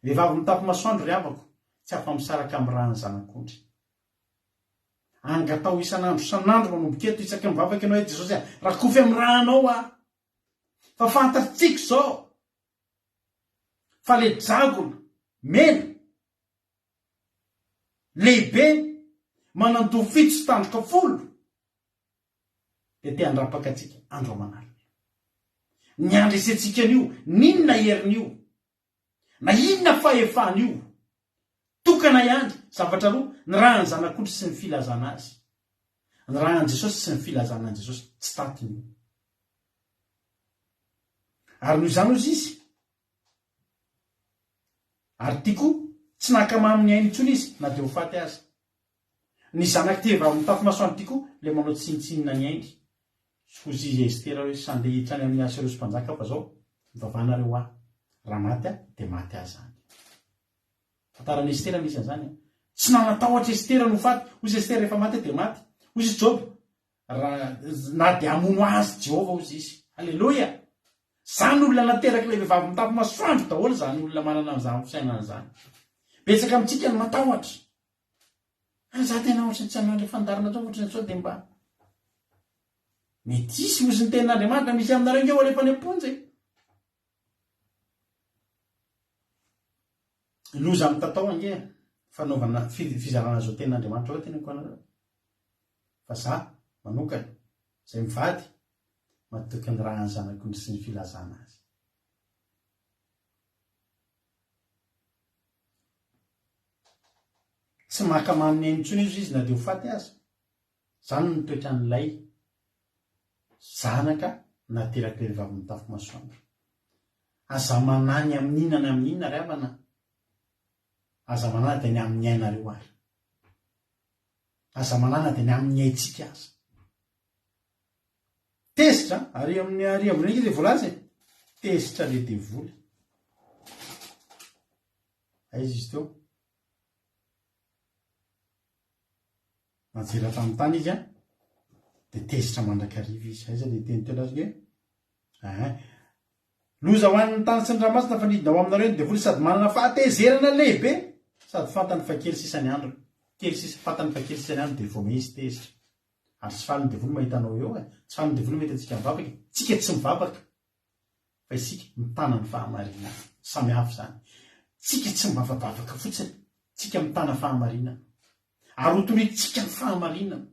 vehivavy mitafy masoandro ry havako tsy afa-misaraka amin'ny rany zanak'ondry angatao isan'andro san'andro manomboka eto isaky mivavaka ianao eto Jesosy raha kofy amin'ny ranao fa fantatsika zao fa le dragona mena lehibe manandoha fito sy tandroka folo dia te handrapaka atsika andro aman'alina ny andresentsika an'io ninona herin'io na inona fahefan'io tokana ihany zavatra roa ny rany zanak'ondry sy ny filazana azy ny rany Jesosy sy ny filazana an' Jesosy tsy tatiny ary noho izany ozy izy ary tiako tsy nakamaminy ainy intsony izy na dia ho faty azy ny zanaky ty vehivavy mitafy masoandro tiako le manao tsinitsinina ny ainy sozy izy Estera hoe sandeha hiditra any amin'ny Asy mpanjaka fa zao mivavahana reo raha maty dia maty azy zany fatarany Estera misy an'izany tsy nanatahotra Estera no faty ozy Estera rehefa maty dia maty ozy Job na dia amono azy Jehova ozy izy alleloia zany olona nateraky le vehivavy mitafy masoandro daholo zany olona manana an'izany fisainana zany betsaka amintsika ny matahotra ary za tena ohatrany tsy hanao le fandarana zao ohatrany sao dia mba mety isy ozy ny tenin'andriamanitra misy aminareo ngeo alefa ny amponjy loza amin'ny tatao ange fanaovana fizarana zao tenin'andriamanitra hoe tenako anareo fa za manokana izay mivady matoky ny rany zanak'ondry sy ny filazana azy tsy mahakamaminy ainy intsony izy na dia ho faty azy zany no toetra n'ilay zanaka nateraky le vehivavy mitafy masoandro aza manany amin'inana amin'inona ry havana, aza manana dia ny amin'ny ainareo ary, aza manana dia ny amin'ny aintsika aza. Tezitra ary amin'ny ariambon'ika izy voalaza tezitra le devoly aizy izy teo najera tamin'ny tany izy dia tezitra mandrakariva izy. Aiza le teny teo lazy hoe loza ho an'ny tany sy ny ranomasina fanidina ao aminareo ny devoly sady manana fahatezerana lehibe sady fantany fa kely sisany andro fantany fa kely sisany andro dia vao misy tezitra. Ary tsy faly ny devoly mahitanao eo tsy faly ny devoly mety antsika mivavaka, tsika tsy mivavaka fa isika mitana ny fahamarinana. Samy hafa zany, tsika tsy mivavavavaka fotsiny, tsika mitana fahamarinana ary hotoritsika ny fahamarinana.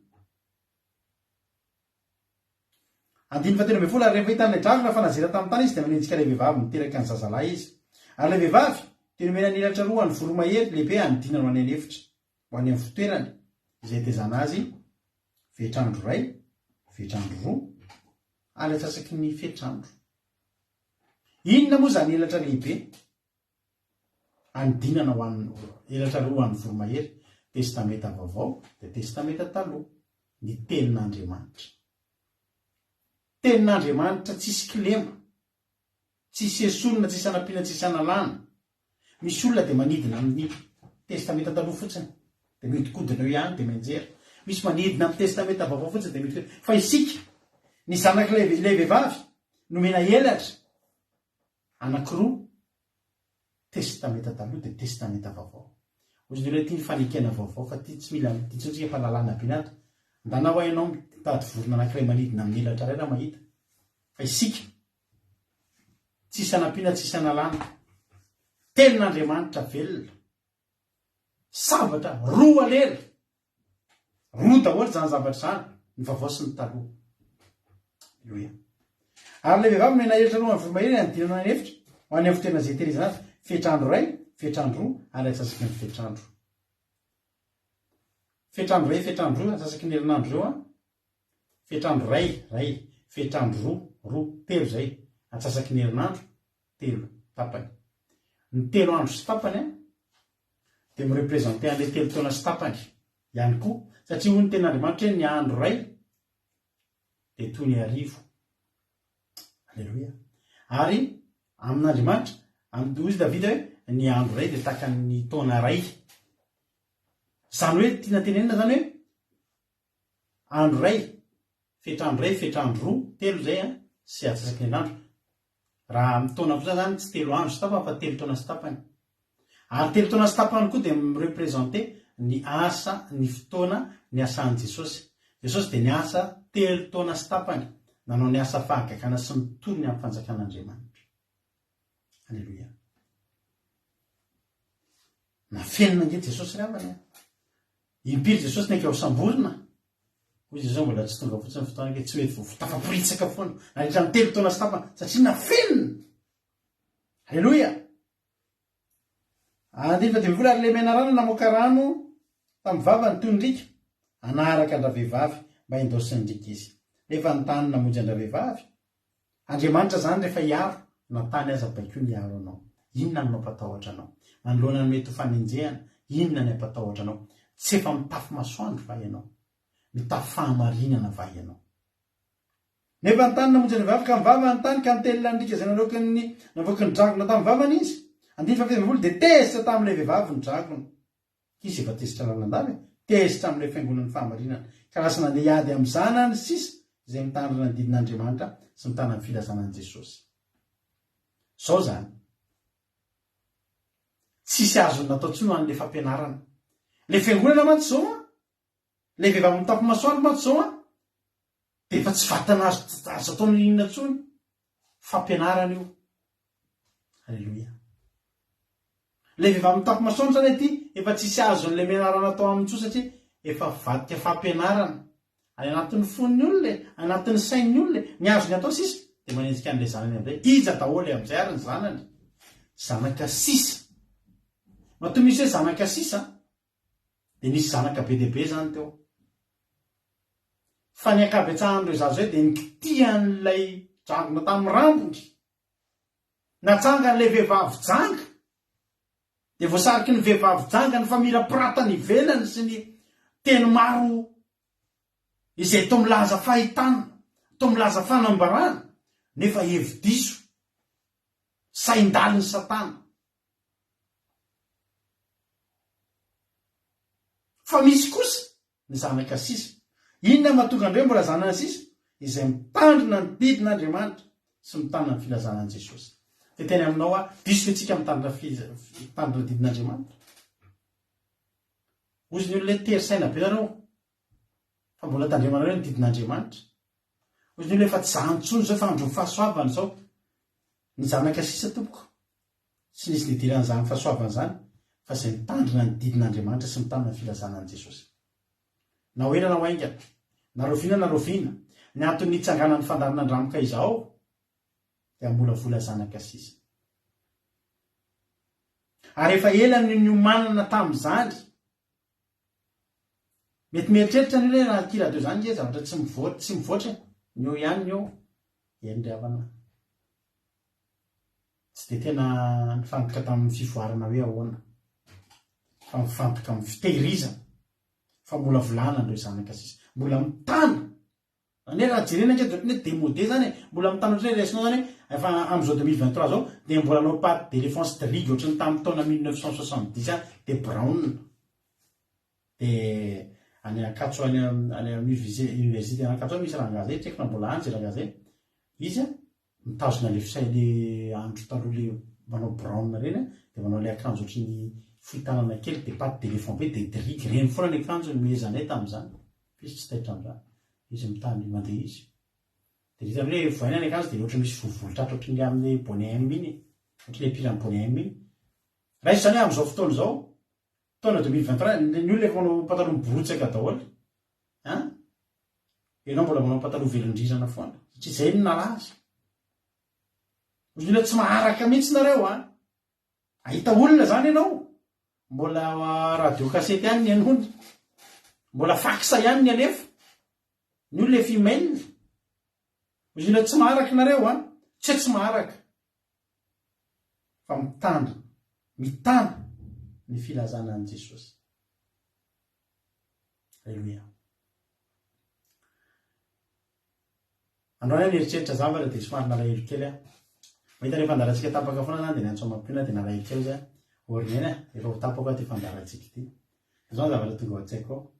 9 ary rehefa hitan'ilay dragona fa nazera tamin'ny tany izy dia manenjika ilay vehivavy miteraka ny zazalahy izy. Ary ilay vehivavy dia nomena ny elatra roa ny voromahery lehibe hanidina ho any anefitra ho any amin'ny fitoerany izay tezana azy fetrandro ray, fetrandro roa, ary atsasaky ny fetrandro. Inona moa zany elatra lehibe hanidinana ho an'ny elatra roa ho an'ny voromahery? Testameta vaovao dia testameta taloha, ny tenin'Andriamanitra. Tenin'Andriamanitra tsisy kilema, tsisy esolona, tsisy anampiana, tsisy analana. Misy olona dia manidina amin'ny testameta taloha fotsiny dia miodikodina eo ihany dia mianjera. Misy manidina amin'ny testameta vaovao fotsiny dia miodikodina. Fa isika ny zanak'ilay vehivavy nomena elatra anankiroa, testameta taloha dia testameta vaovao. Ozy ny tia ny fanekena vaovao fa tia tsy mila titsontsika fa lalàna be nata. Ndanao ianao mitady vorona anankiray manidina amin'ny elatra iray raha mahita. Fa isika tsisy anampiana, tsisy analana. Tenin'Andriamanitra velona, sabatra roa lera, roa daholo zany zavatra zany, ny vaovao sy ny taloha. Aleluia. Ary ilay vehivavy nomena elatra roa ny voromahery hanidinana ny efitra ho any amin'ny fitoerana izay tehirizana azy, fetrandro ray, fetrandro roa, ary atsasaky ny fetrandro. Fetrandro ray, fetrandro roa, atsasaky ny herinandro ireo fetrandro ray, fetrandro roa, telo zay, atsasaky ny herinandro, telo tapany. Ny telo andro sy tapany dia mirepresenté an'ilay telo taona sy tapany ihany koa, satria hoy ny tenin'Andriamanitra hoe ny andro ray dia toy ny arivo. Aleluia. Ary amin'Andriamanitra, hoy Davida hoe ny andro ray dia tahaka ny taona ray. Zany hoe tiana tenenina zany hoe andro ray, fetrandro roa, telo zay sy atsasaky ny herinandro. Raha amin'ny taona kosa zany tsy telo andro sy tapany fa telo taona sy tapany. Ary telo taona sy tapany koa dia mirepresenté ny asa, ny fotoana ny asan'i Jesosy. Jesosy dia niasa telo taona sy tapany, nanao ny asa fahagakana sy ny torony amin'ny fanjakan'Andriamanitra. Aleluia. Nafenina ange Jesosy ravany. Impiry Jesosy naika ho samborina. Hoy izy zao mbola tsy tonga fotsiny ny fotoana tsy hoe tafaporitsaka foana nandritra ny telo taona sy tapany satria nafenina. Aleluia. 9 ary le mena rano namoaka rano tamin'ny vavany toy ny rika anaraka andra vehivavy mba endosiny rika izy. Rehefa nytany namonjy andra vehivavy, Andriamanitra zany rehefa hiaro natany aza baiko ny hiaro anao. Inona no mampatahotra anao? Manoloana ny mety ho fanenjehana, inona ny ampatahotra anao? Tsy efa mitafy masoandro va ianao? Mitafy fahamarinana va ianao? Nefa ny tany namonjy andra vehivavy ka mivava ny tany ka nitelina ny rika izay navoaka ny dragona tamin'ny vavany izy. 9 dia tezitra tamin'ilay vehivavy ny dragona. Izy efa tezitra lalandava, tezitra amin'ilay fiangonan'ny fahamarinana. Ka lasa nandeha hiady amin'ny zanany sisa izay mitandrina ny didin'Andriamanitra sy mitana ny filazanan'i Jesosy. Zao zany. Tsisy azony natao tsony ho an'ilay fampianarana. Le fiangonana matsy zao le vehivavy mitafy masoandro matsy zao dia efa tsy vatana azo ataony inona tsony. Fampianarana io. Aleluia. Le vehivavy mitafy masoandro zany ety efa tsisy azon'ilay mianarana atao amin'ny tso satria efa vadika fampianarana. Any anatin'ny foniny olona, anatin'ny sain'ny olona, ny azony atao sisa dia manenjika an'ilay zanany amin'izay. Ija daholo amin'izay ary ny zanany. Zanaka sisa. Matoa misy hoe zanaka sisa dia nisy zanaka be dia be zany teo. Fa ny ankabetsahan'ireo zazo hoe dia nikitihan'ilay dragona tamin'ny rambony. natsanga n'le vehivavy janga de voasariky ny vehivavy janga ny famirapiratany ivelany sy ny teny maro izay to milaza fahitana to milaza fanambarana nefa hevi-diso saindaliny satana fa misy kosa ny zanaka sisa inona mahatonga andreo mbola zanana sisa izay mitandrina ny didin'Andriamanitra sy mitandrina ny filazanan'i Jesosy de teny aminao diso fetsika mitandrina didin'Andriamanitra ozy ny olona tery saina be nareo fa mbola tandremanareo ny didin'Andriamanitra ozy ny olona efa tsy zanontsony zao fa andro fahasoavana zao ny zanaka sisa tompoko sy nisy nidiran'izany fahasoavana zany fa zay mitandrina ny didin'Andriamanitra sy mitandrina ny filazanan'i Jesosy na hoena na hoaingana na roviana na roviana ny antony nitsanganan'ny fandarin'andramoka izao dia mbola vola zanaka sisa ary efa ela ny omanana tamin'izany mety mieritreritra ny hoe raha kiradeo zany ge zavatra tsy mivoatra ny eo ihany ny eo endriavana tsy de tena nifantoka tamin'ny fivoarana hoe ahoana fa mifantoka amin'ny fitehirizana fa mbola volana andreo zanaka sisa mbola mitana zany hoe raha jerena nge hoe démodé zany mbola mitana ohatry resinao zany efa am'izao 2023 zao de mbola nao paty d'éléphance de rigue ohatry ny tamin'ny taona 1970 de Brown de any Akatso any université Akatso misy rangaha zay tseky na mbola any zay rangaha zay izy mitazona le fisay le andro taloha le manao Brown reny de manao le akanjo ohatry ny fohitanana kely de paty d'éléphant be de rigue reny foana ny akanjo mihezanay tamin'izany izy tsy taitra am'izany izy mitany mandeha izy de hitany hoe voaina ny akanjo de ohatry misy vovolotratra ohatry ny amin'ny bonnet M iny ohatry le pila amin'ny bonnet M iny raha izy zany am'izao fotoana zao taona 2023 ny olona efa manao pataloha miboritsaka daholo ianao mbola manao pataloha velondrirana foana satria zay no nalaza ozy olona tsy maharaka mihitsy nareo ahita olona zany ianao mbola radio kasety ihany ny anondra mbola faksa ihany ny alefa ny olona efa imailina ozy olona tsy maharaka nareo tsy maharaka fa mitana ny filazanan'i Jesosy aleluia androany any eritreritra zavatra de somary nalahelo kely mahita le fandaratsika tapaka foana zany de ny antsomampina de nalahelo kely za orinena efa ho tapaka ty fandaratsika ty zao zavatra tonga ao an-tsaiko ao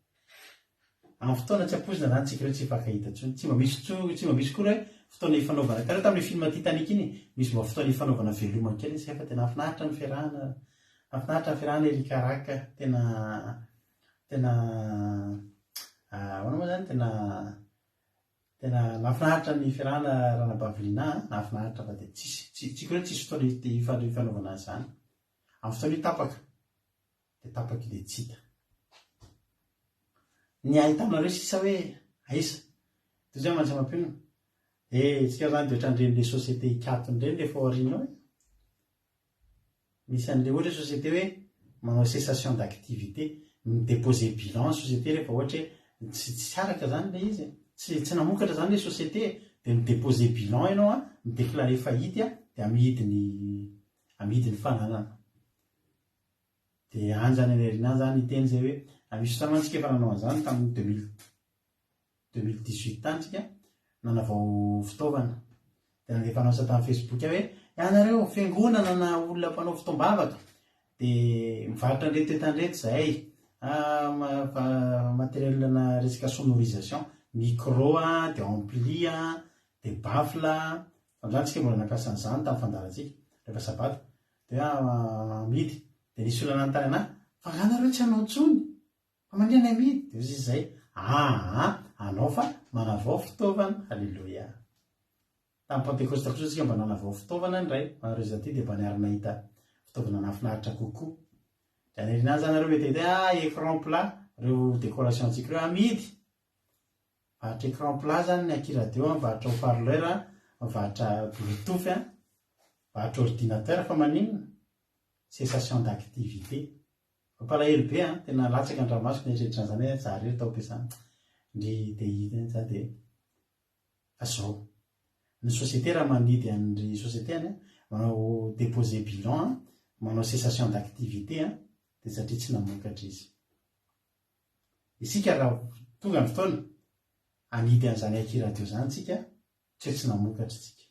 amin'ny fotoana tsy ampozina zany tsika reo tsy fakahita tsony tsy mba misy koa hoe fotoana ifanaovana karaha tamin'ny film Titanic iny misy mba fotoana ifanaovana velomana kely izy fa tena afinaritra ny fiarahana erikaraka tena ahoana moa zany tena nafinaritra ny fiarahana ranabaviliana nafinaritra fa de tsika hoe tsisy fotoana ifanaovana zany amin'ny fotoana tapaka de tapaka de tsita ny ahitaminareo sisa hoe aisa toy zay mantsy mampino tsika zany de ohatran'ireny le société ikatony reny le faorianao misy an'le ohatra société hoe manao cessation d'activité midéposer bilan société rehefa ohatra hoe tsy araka zany le izy tsy namokatra zany le société de midéposer bilan ianao midéclarer faillite de amidiny fananana de any zany anerinany zany iteny zay hoe misy tamantsika efa nanao an'izany tamin'ny 2018 tantsika nanavao fitaovana de nandefa anao sa tamin'ny Facebook hoe anareo fiangonana na olona mpanao fitoam-bavaka de mivarotra andreto etandreto zay matériel-na resaka sonorisation micro de ampli de baffle zany tsika mbola nampiasa an'izany tamin'ny fandaratsika rehefa sabata de amidy de nisy olona nanontany ana fa anareo tsy hanao ntsony fa mandriana amidy de izy zay anao fa manavao fitaovana halleloia tamin'ny pentecoste kosa tsika mba nanavao fitaovana ndray manareo zaty de mba niarina hita fitaovana nafinaritra kokoa de anerinany zany nareo mety écran plat reo décoration tsika reo amidy vahatra écran plat zany ny akiradio vahatra haut-parleur vahatra bluetooth vahatra ordinateur fa maninona cessation d'activité palahelo be tena latsaka andramasoko nyetreritra zany hoe zaharery tao ampiasana ndry de hita zany de azao ny société raha manidy an'ry société any manao déposer bilan manao cessation d'activité dia satria tsy namokatra izy isika raha tonga ny fotoana anidy an'izany akiradio zany tsika tsy namokatra tsika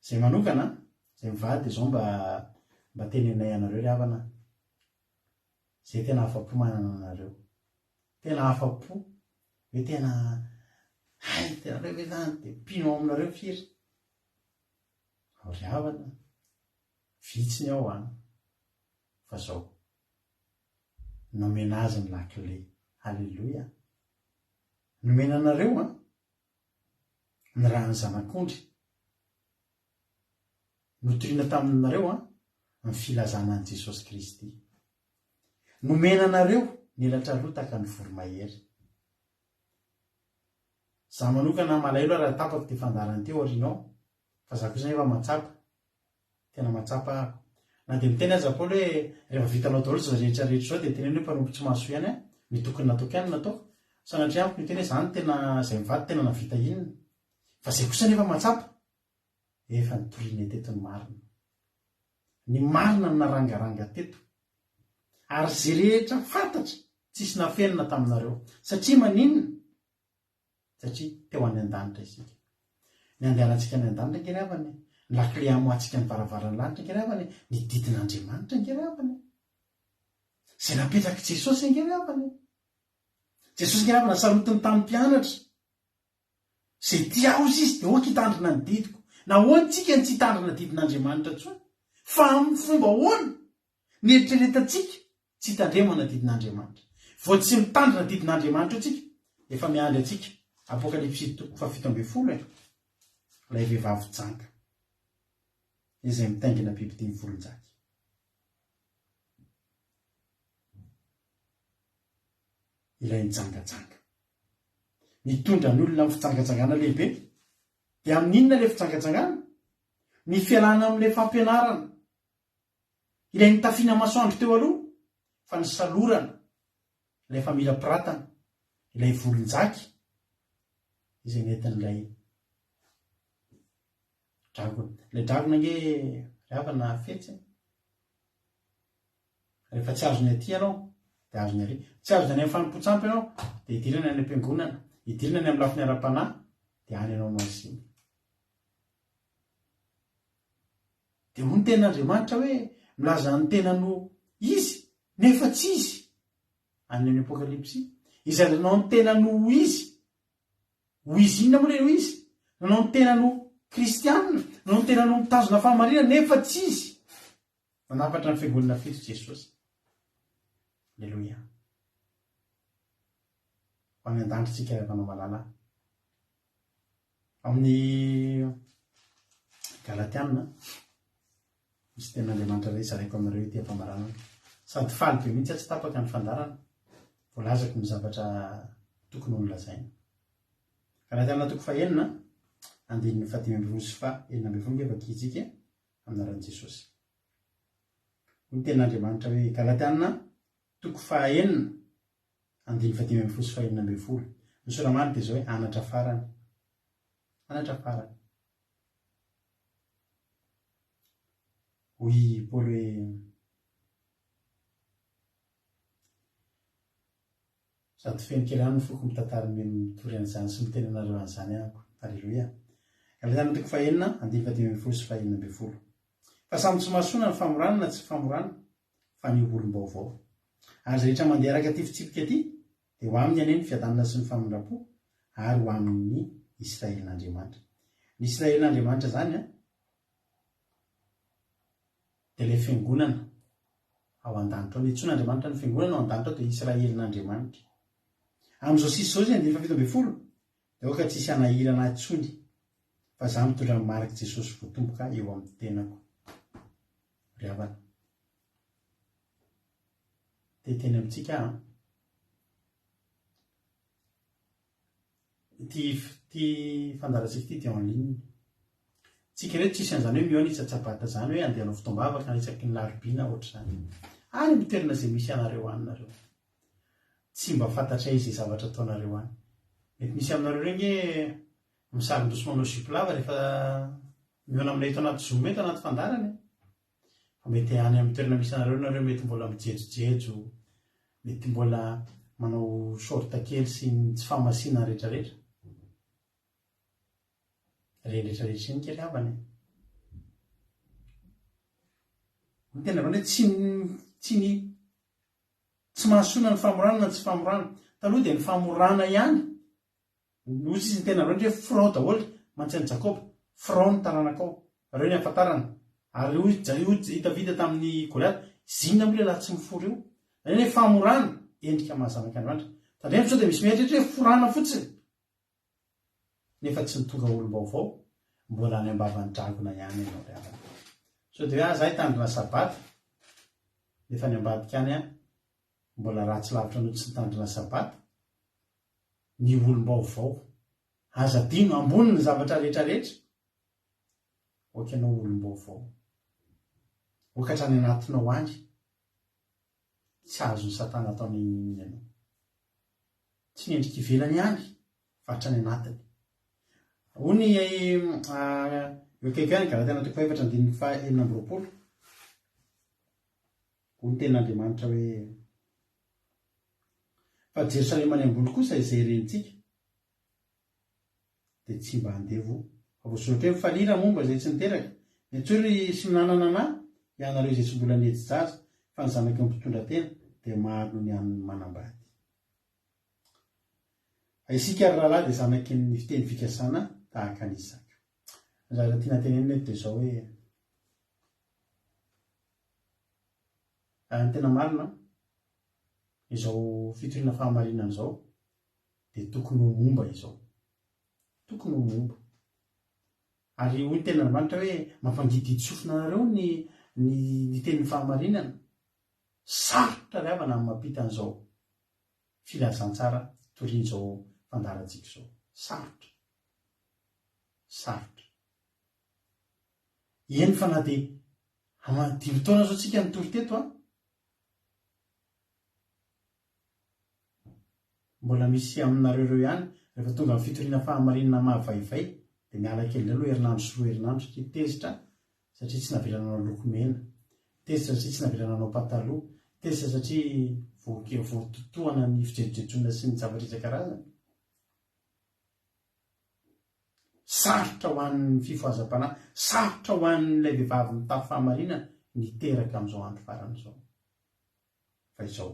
zay manokana zay mivady zao mba tenenay anareo ry havana zay tena afa-po manana anareo tena afa-po hoe tena tenareo hoe zany dia pino aminareo firy ao ry havana vitsiny ao fa zao nomena azy ny lakile halleloia nomena anareo ny raha ny zanak'ondry notoriana taminareo ny filazana an' Jesosy Kristy nomena anareo nelatra rotaka ny voromahery za manokana malaelo raha tapako ty fandarany teo arinao fa za kosa efa matsapa tena matsapa ako na dia miteny aza Paoly hoe rehefa vitanao daholo za rehetrarehetra zao dia teneny hoe mpanompo tsy mahaso ihany ny tokony nataoko ihany nataoko sanatria amiko ny teny hoe zany tena zay mivady tena navita inona fa zay kosa nefa matsapa efa nitoriana teto ny marina ny narangaranga teto ary zay rehetra fantatra tsisy nafenina taminareo satria maninona satria teo any an-danitra isika ny andehanantsika any an-danitra ngery havany ny lakile amoatsika ny varavarany lanitra ngery havany ny didin'Andriamanitra ngery havany zay napetraka Jesosy ngery havany Jesosy ngery havana sarotiny tamin'ny mpianatra zay tia aozy izy dia oaka hitandrina ny didiko na hoany tsika ny tsy hitandrina didin'Andriamanitra tsony fa amin'ny fomba hoana ny eritreretantsika tsy hitandremana didin'Andriamanitra vao tsy mitandrina didin'Andriamanitra tsika efa miandry atsika Apokalipsy 7:10 ilay vehivavy janga izay mitaingina biby dimy volonjaka ilay nijangajanga mitondra ny olona amin'ny fijangajangana lehibe dia amin'inona ilay fijangajangana ny fialana amin'ilay fampianarana ilay nitafiana masoandro teo aloha fa ny salorana ilay famila piratana ilay volonjaka izay nentin'ilay dragona ilay dragona nge ravana fetsy rehefa tsy azony aty ianao dia azony ary tsy azony any amin'ny fanimpotsampy ianao dia hidirana any am-piangonana hidirana any amin'ny lafiny ara-panahy dia any ianao no asiny dia ho ny ten'Andriamanitra hoe milaza ny tenano izy nefa tsy izy any amin'ny Apokalipsy izay nanao ny tenano izy ho izy inona moa le izy nanao ny tenano kristianina nanao ny tenano mitazona fahamarina nefa tsy izy manapatra ny fiangonana fito Jesosy alleloia ho any an-dantritsika rehefanao malala amin'ny Galatiana misy ten'Andriamanitra ray zaraiko aminareo ity ampamarana sady faly be mihitsy tsy tapaka ny fandarana voalazako ny zavatra tokony ho nolazaina Galatiana 4:9 andininy 10 sy 11 efa kitsika aminaran'i Jesosy ny ten'Andriamanitra hoe Galatiana 4:9 andininy 10 sy 11 ny soramany dia zao hoe anatra farany hoy Paoly hoe sady feno kely any ny foko mitantara mitory an'izany sy miteny anareo an'izany ahako alleloia Galatiana 4:9 andininy 10 sy 11 fa samy tsy mahasoana ny famorana na tsy famorana fa ny olom-baovao ary rehetra mandeha araka ty fitsipika aty dia ho aminy ane ny fiadanana sy ny famindrapo ary ho amin'ny Israelin'Andriamanitra ny Israelin'Andriamanitra zany dia ilay fiangonana ao an-danitra ao ny tson'Andriamanitra ny fiangonana ao an-danitra ao dia Israelin'Andriamanitra amin'izao sisy zao izy andininy 17 dia oka tsisy anahirana atsony fa za mitondra ny mariky Jesosy voatomboka eo amin'ny tenako ry havana teny amintsika ty fandaratsika ity dia en ligne tsika reto tsisy an'izany hoe mioana itsatsabata zany hoe andehanao fotoam-bavaka na isaky ny larobina ohatr' zany any mitoerana zay misy anareo anynareo tsy mba fantatra izay zavatra ataonareo any mety misy aminareo regny misarin-doso manao zipo lava rehefa miona aminay eto anaty zoom eto anaty fandarany fa mety any amin'ny toerana misy anareo nareo mety mbola mijejojejo, mety mbola manao sorta kely sy tsy fahamasina rehetrarehetra rehetrarehetra iny kely havany ny tena rony tsy mahasona ny famorana na tsy famorana taloha dia ny famorana ihany nosy izy ny tena rony hoe front daholo mantsy Jakoba front ny taranakao reo ny afantarana ary io hitavita tamin'ny Goliath zinona moa lehilahy tsy mifory io zany hoe famorana endrika mahazanaka Andriamanitra tandremo sao dia misy mieritreritra hoe forana fotsiny nefa tsy ny tonga olom-baovao mbola any ambavany dragona ihany ianao ry havana sao dia hoe zahay tandrina sabata nefa ny ambadika any mbola ratsy lavitra no tsy nitandrina sabata ny olom-baovao aza dino ambony ny zavatra rehetrarehetra okanao olom-baovao okatra ny anatinao any tsy azo ny satana ataony ianao tsy nendrika ivelany any fatra ny anatiny hony eo akaiky any Galatia toko 4:4 hony tenin'Andriamanitra hoe fa Jerosalema any ambony kosa izay rentsika dia tsy mba handevo fa voasoratra hoe falira momba izay tsy niteraka netsory sy minanana ana ianareo izay tsy mbola nejijaja fa ny zanaky ny mpitondra tena dia maro ny any manambady isika ary rahalahy dia zanaky ny fiteny fikasana tahaka an'Isaka zara tiana tenenina dia izao hoe ny tena marina izao fitoriana fahamarinana izao dia tokony ho momba izao tokony ho momba ary hoy ny tena Andriamanitra hoe mampangididy sofina anareo ny tenin'ny fahamarinana sarotra ry havana amin'ny mampita an'izao filazantsara torian'izao fandarantsika izao sarotra eny fa na dia dimy taona zao tsika nitory teto mbola misy aminareo reo ihany rehefa tonga amin'ny fitoriana fahamarinana mahavaivay dia miala kely aloha herinandro sy roa herinandro satria tezitra satria tsy navelananao lokomena tezitra satria tsy navelananao pataloha tezitra satria voatotoana ny fijejojejoana sy ny zavatra isan-karazany sarotra ho an'ny fifohazam-panahy sarotra ho an'ilay vehivavy mitafy fahamarinana niteraka amin'izao andro farana izao fa izao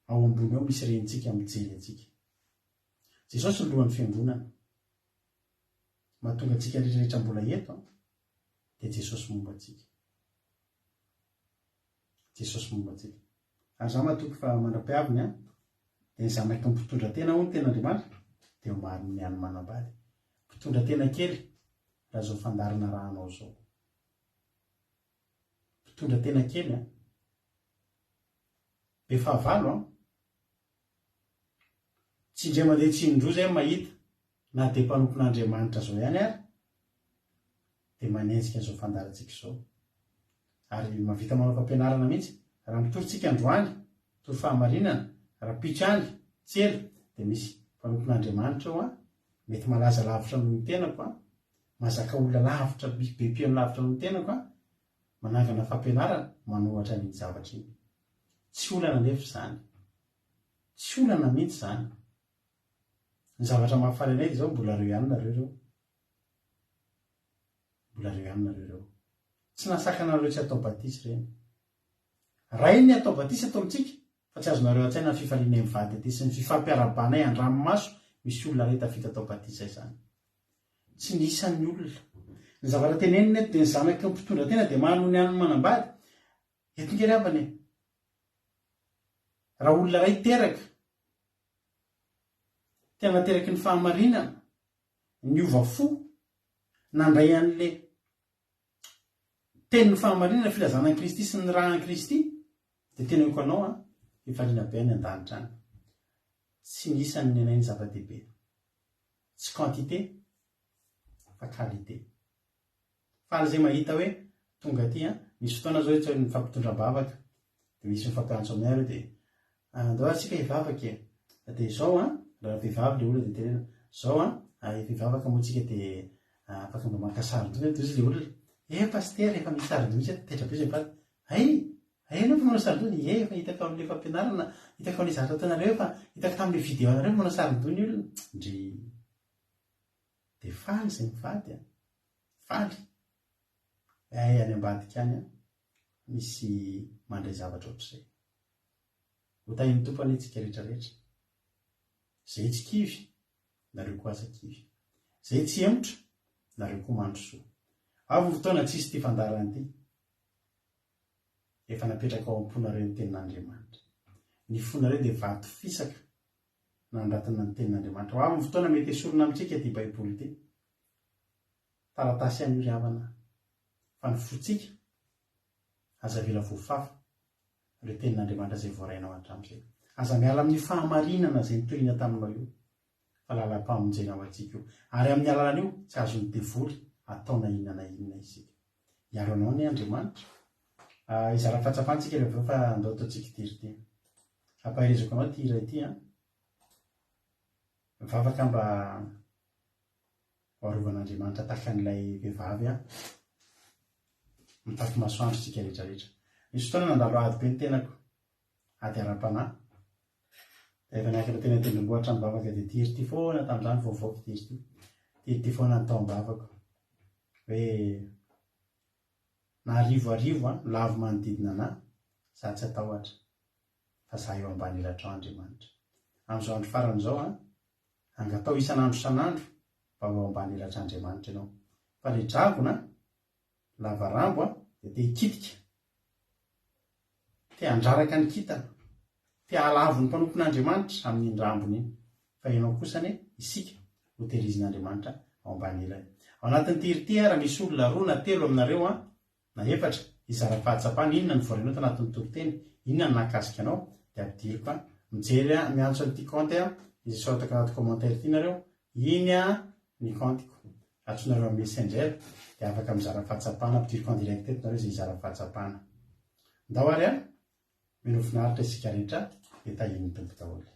ao ambony ao misy rentsika mijery antsika Jesosy ny lohan'ny fiangonana mahatonga antsika rehetrarehetra mbola eto dia Jesosy momba antsika ary za mahatoky fa manam-piaviny dia ny zanaky ny mpitondra tena ho ny tena Andriamanitra dia mariny ny any manambady mpitondra tena kely raha zao fandarina rahanao zao mpitondra tena kely be fahavalo tsy indray mandeha tsy indroa zay mahita na dia mpanompon'Andriamanitra zao ihany ary dia manenjika an'izao fandarantsika izao ary mavita manao fampianarana mihitsy raha mitorytsika androany mitory fahamarinana raha pitrany tsely dia misy mpanompon'Andriamanitra ao mety malaza lavitra noho ny tenako mahazaka olona lavitra bepeno lavitra noho ny tenako manangana fampianarana manohatra ny zavatra iny tsy olana nefa izany tsy olana mihitsy izany ny zavatra mahafaly anay dia zao mbola reo ihany nareo tsy nasaka anareo tsy atao batisy ireny raha iny atao batisy atao amintsika fa tsy azonareo an-tsaina ny fifalianay mivady aty sy ny fifampiarabanay andramomaso misy olona rehetra vita atao batisy izany tsy nisan'ny olona ny zavatra tenenina eto dia ny zanaky ny mpitondra tena dia manohy ny any manambady etinkery havany raha olona ray teraka tena teraky ny fahamarinana ny ovafo nandray an'le tenin'ny fahamarinana filazanan'i Kristy sy ny rahan'i Kristy dia tena eko anao hifaliana be any an-danitra any tsy nisany ny anay ny zava-dehibe tsy quantité fa qualité fa zay mahita hoe tonga aty misy fotoana zao hoe ny fampitondram-bavaka dia misy mifampiantso aminay ary dia andao atsika hivavaka dia izao raha vehivavy le olona dia tenena zao fivavaka moatsika dia afaka mba maka saron-doha toy izy le olona paster efa misy saron-doha misy tetrabe zay paty anao fa manao saron-doha efa hitako amin'le fampianarana hitako amin'le zavatra ataonareo fa hitako tamin'le vidéo anareo manao saron-doha ny olona ndry dia faly zay mivady faly any ambadika any misy mandray zavatra ohatr'izay ho tahin'ny tompony itsika rehetrarehetra zay tsy kivy nareo koa asa kivy zay tsy emotra nareo koa mandro soa avy fotoana tsisy ty fandarana ty efa napetraka ao am-ponareo ny tenin'Andriamanitra ny fonareo dia vato fisaka nandratina ny tenin'Andriamanitra avy fotoana mety esorina amintsika ty baiboly ty taratasy any ry havana fa ny fotsika aza vela voafafa ireo tenin'Andriamanitra zay voarainao hatramin'izay aza miala amin'ny fahamarinana zay nitorina taminao io fa lalam-pamonjena ao antsika io ary amin'ny alalana io tsy azony devoly ataona inana isika iaro anao ny Andriamanitra izara fatsapantsika rehefa fa andao ataontsika tiry ty ampaherezako anao ty iray ty mivavaka mba hoarovan'Andriamanitra tahaka an'ilay vehivavy mitafy masoandro tsika rehetrarehetra misy fotoana nandalo ady be ny tenako ady ara-panahy efa niakatra tena tendrombohitra mivavaka dia tiry ty foana tamin'izany voavoako tiry ty foana ny tao mivavako hoe na arivo lavo manodidina anahy za tsy atahotra fa za eo ambany elatrao Andriamanitra amin'izao andro farany zao angatao isan'andro mba ho ambany elatra Andriamanitra ianao fa le dragona lavarambo dia te hikitika te handraraka ny kitana te halavo ny mpanompon'Andriamanitra amin'ny rambony iny fa ianao kosa ne isika ho tehirizin'Andriamanitra ao ambany elany ao anatin'ny tiry raha misy olona 2 na 3 aminareo na 4 izara fahatsapana inona ny voarenao tanatin'ny toriteny inona ny nakasika anao dia ampidiriko mijery miantso an'ity compte izay sortaka anaty commentaire ty nareo iny ny compteko atsonareo amin'ny messenger dia afaka mizara fahatsapana ampidiriko en direct eto nareo zay izara fahatsapana ndao ary mino finaritra isika rehetra dia tahiny tompo daholo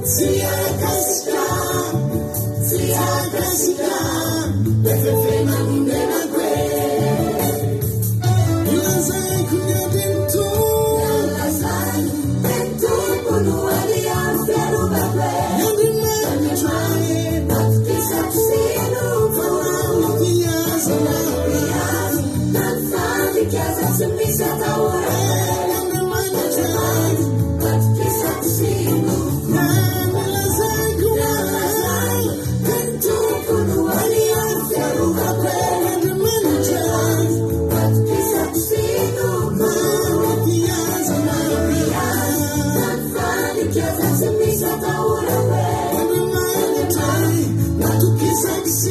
See ya, Sex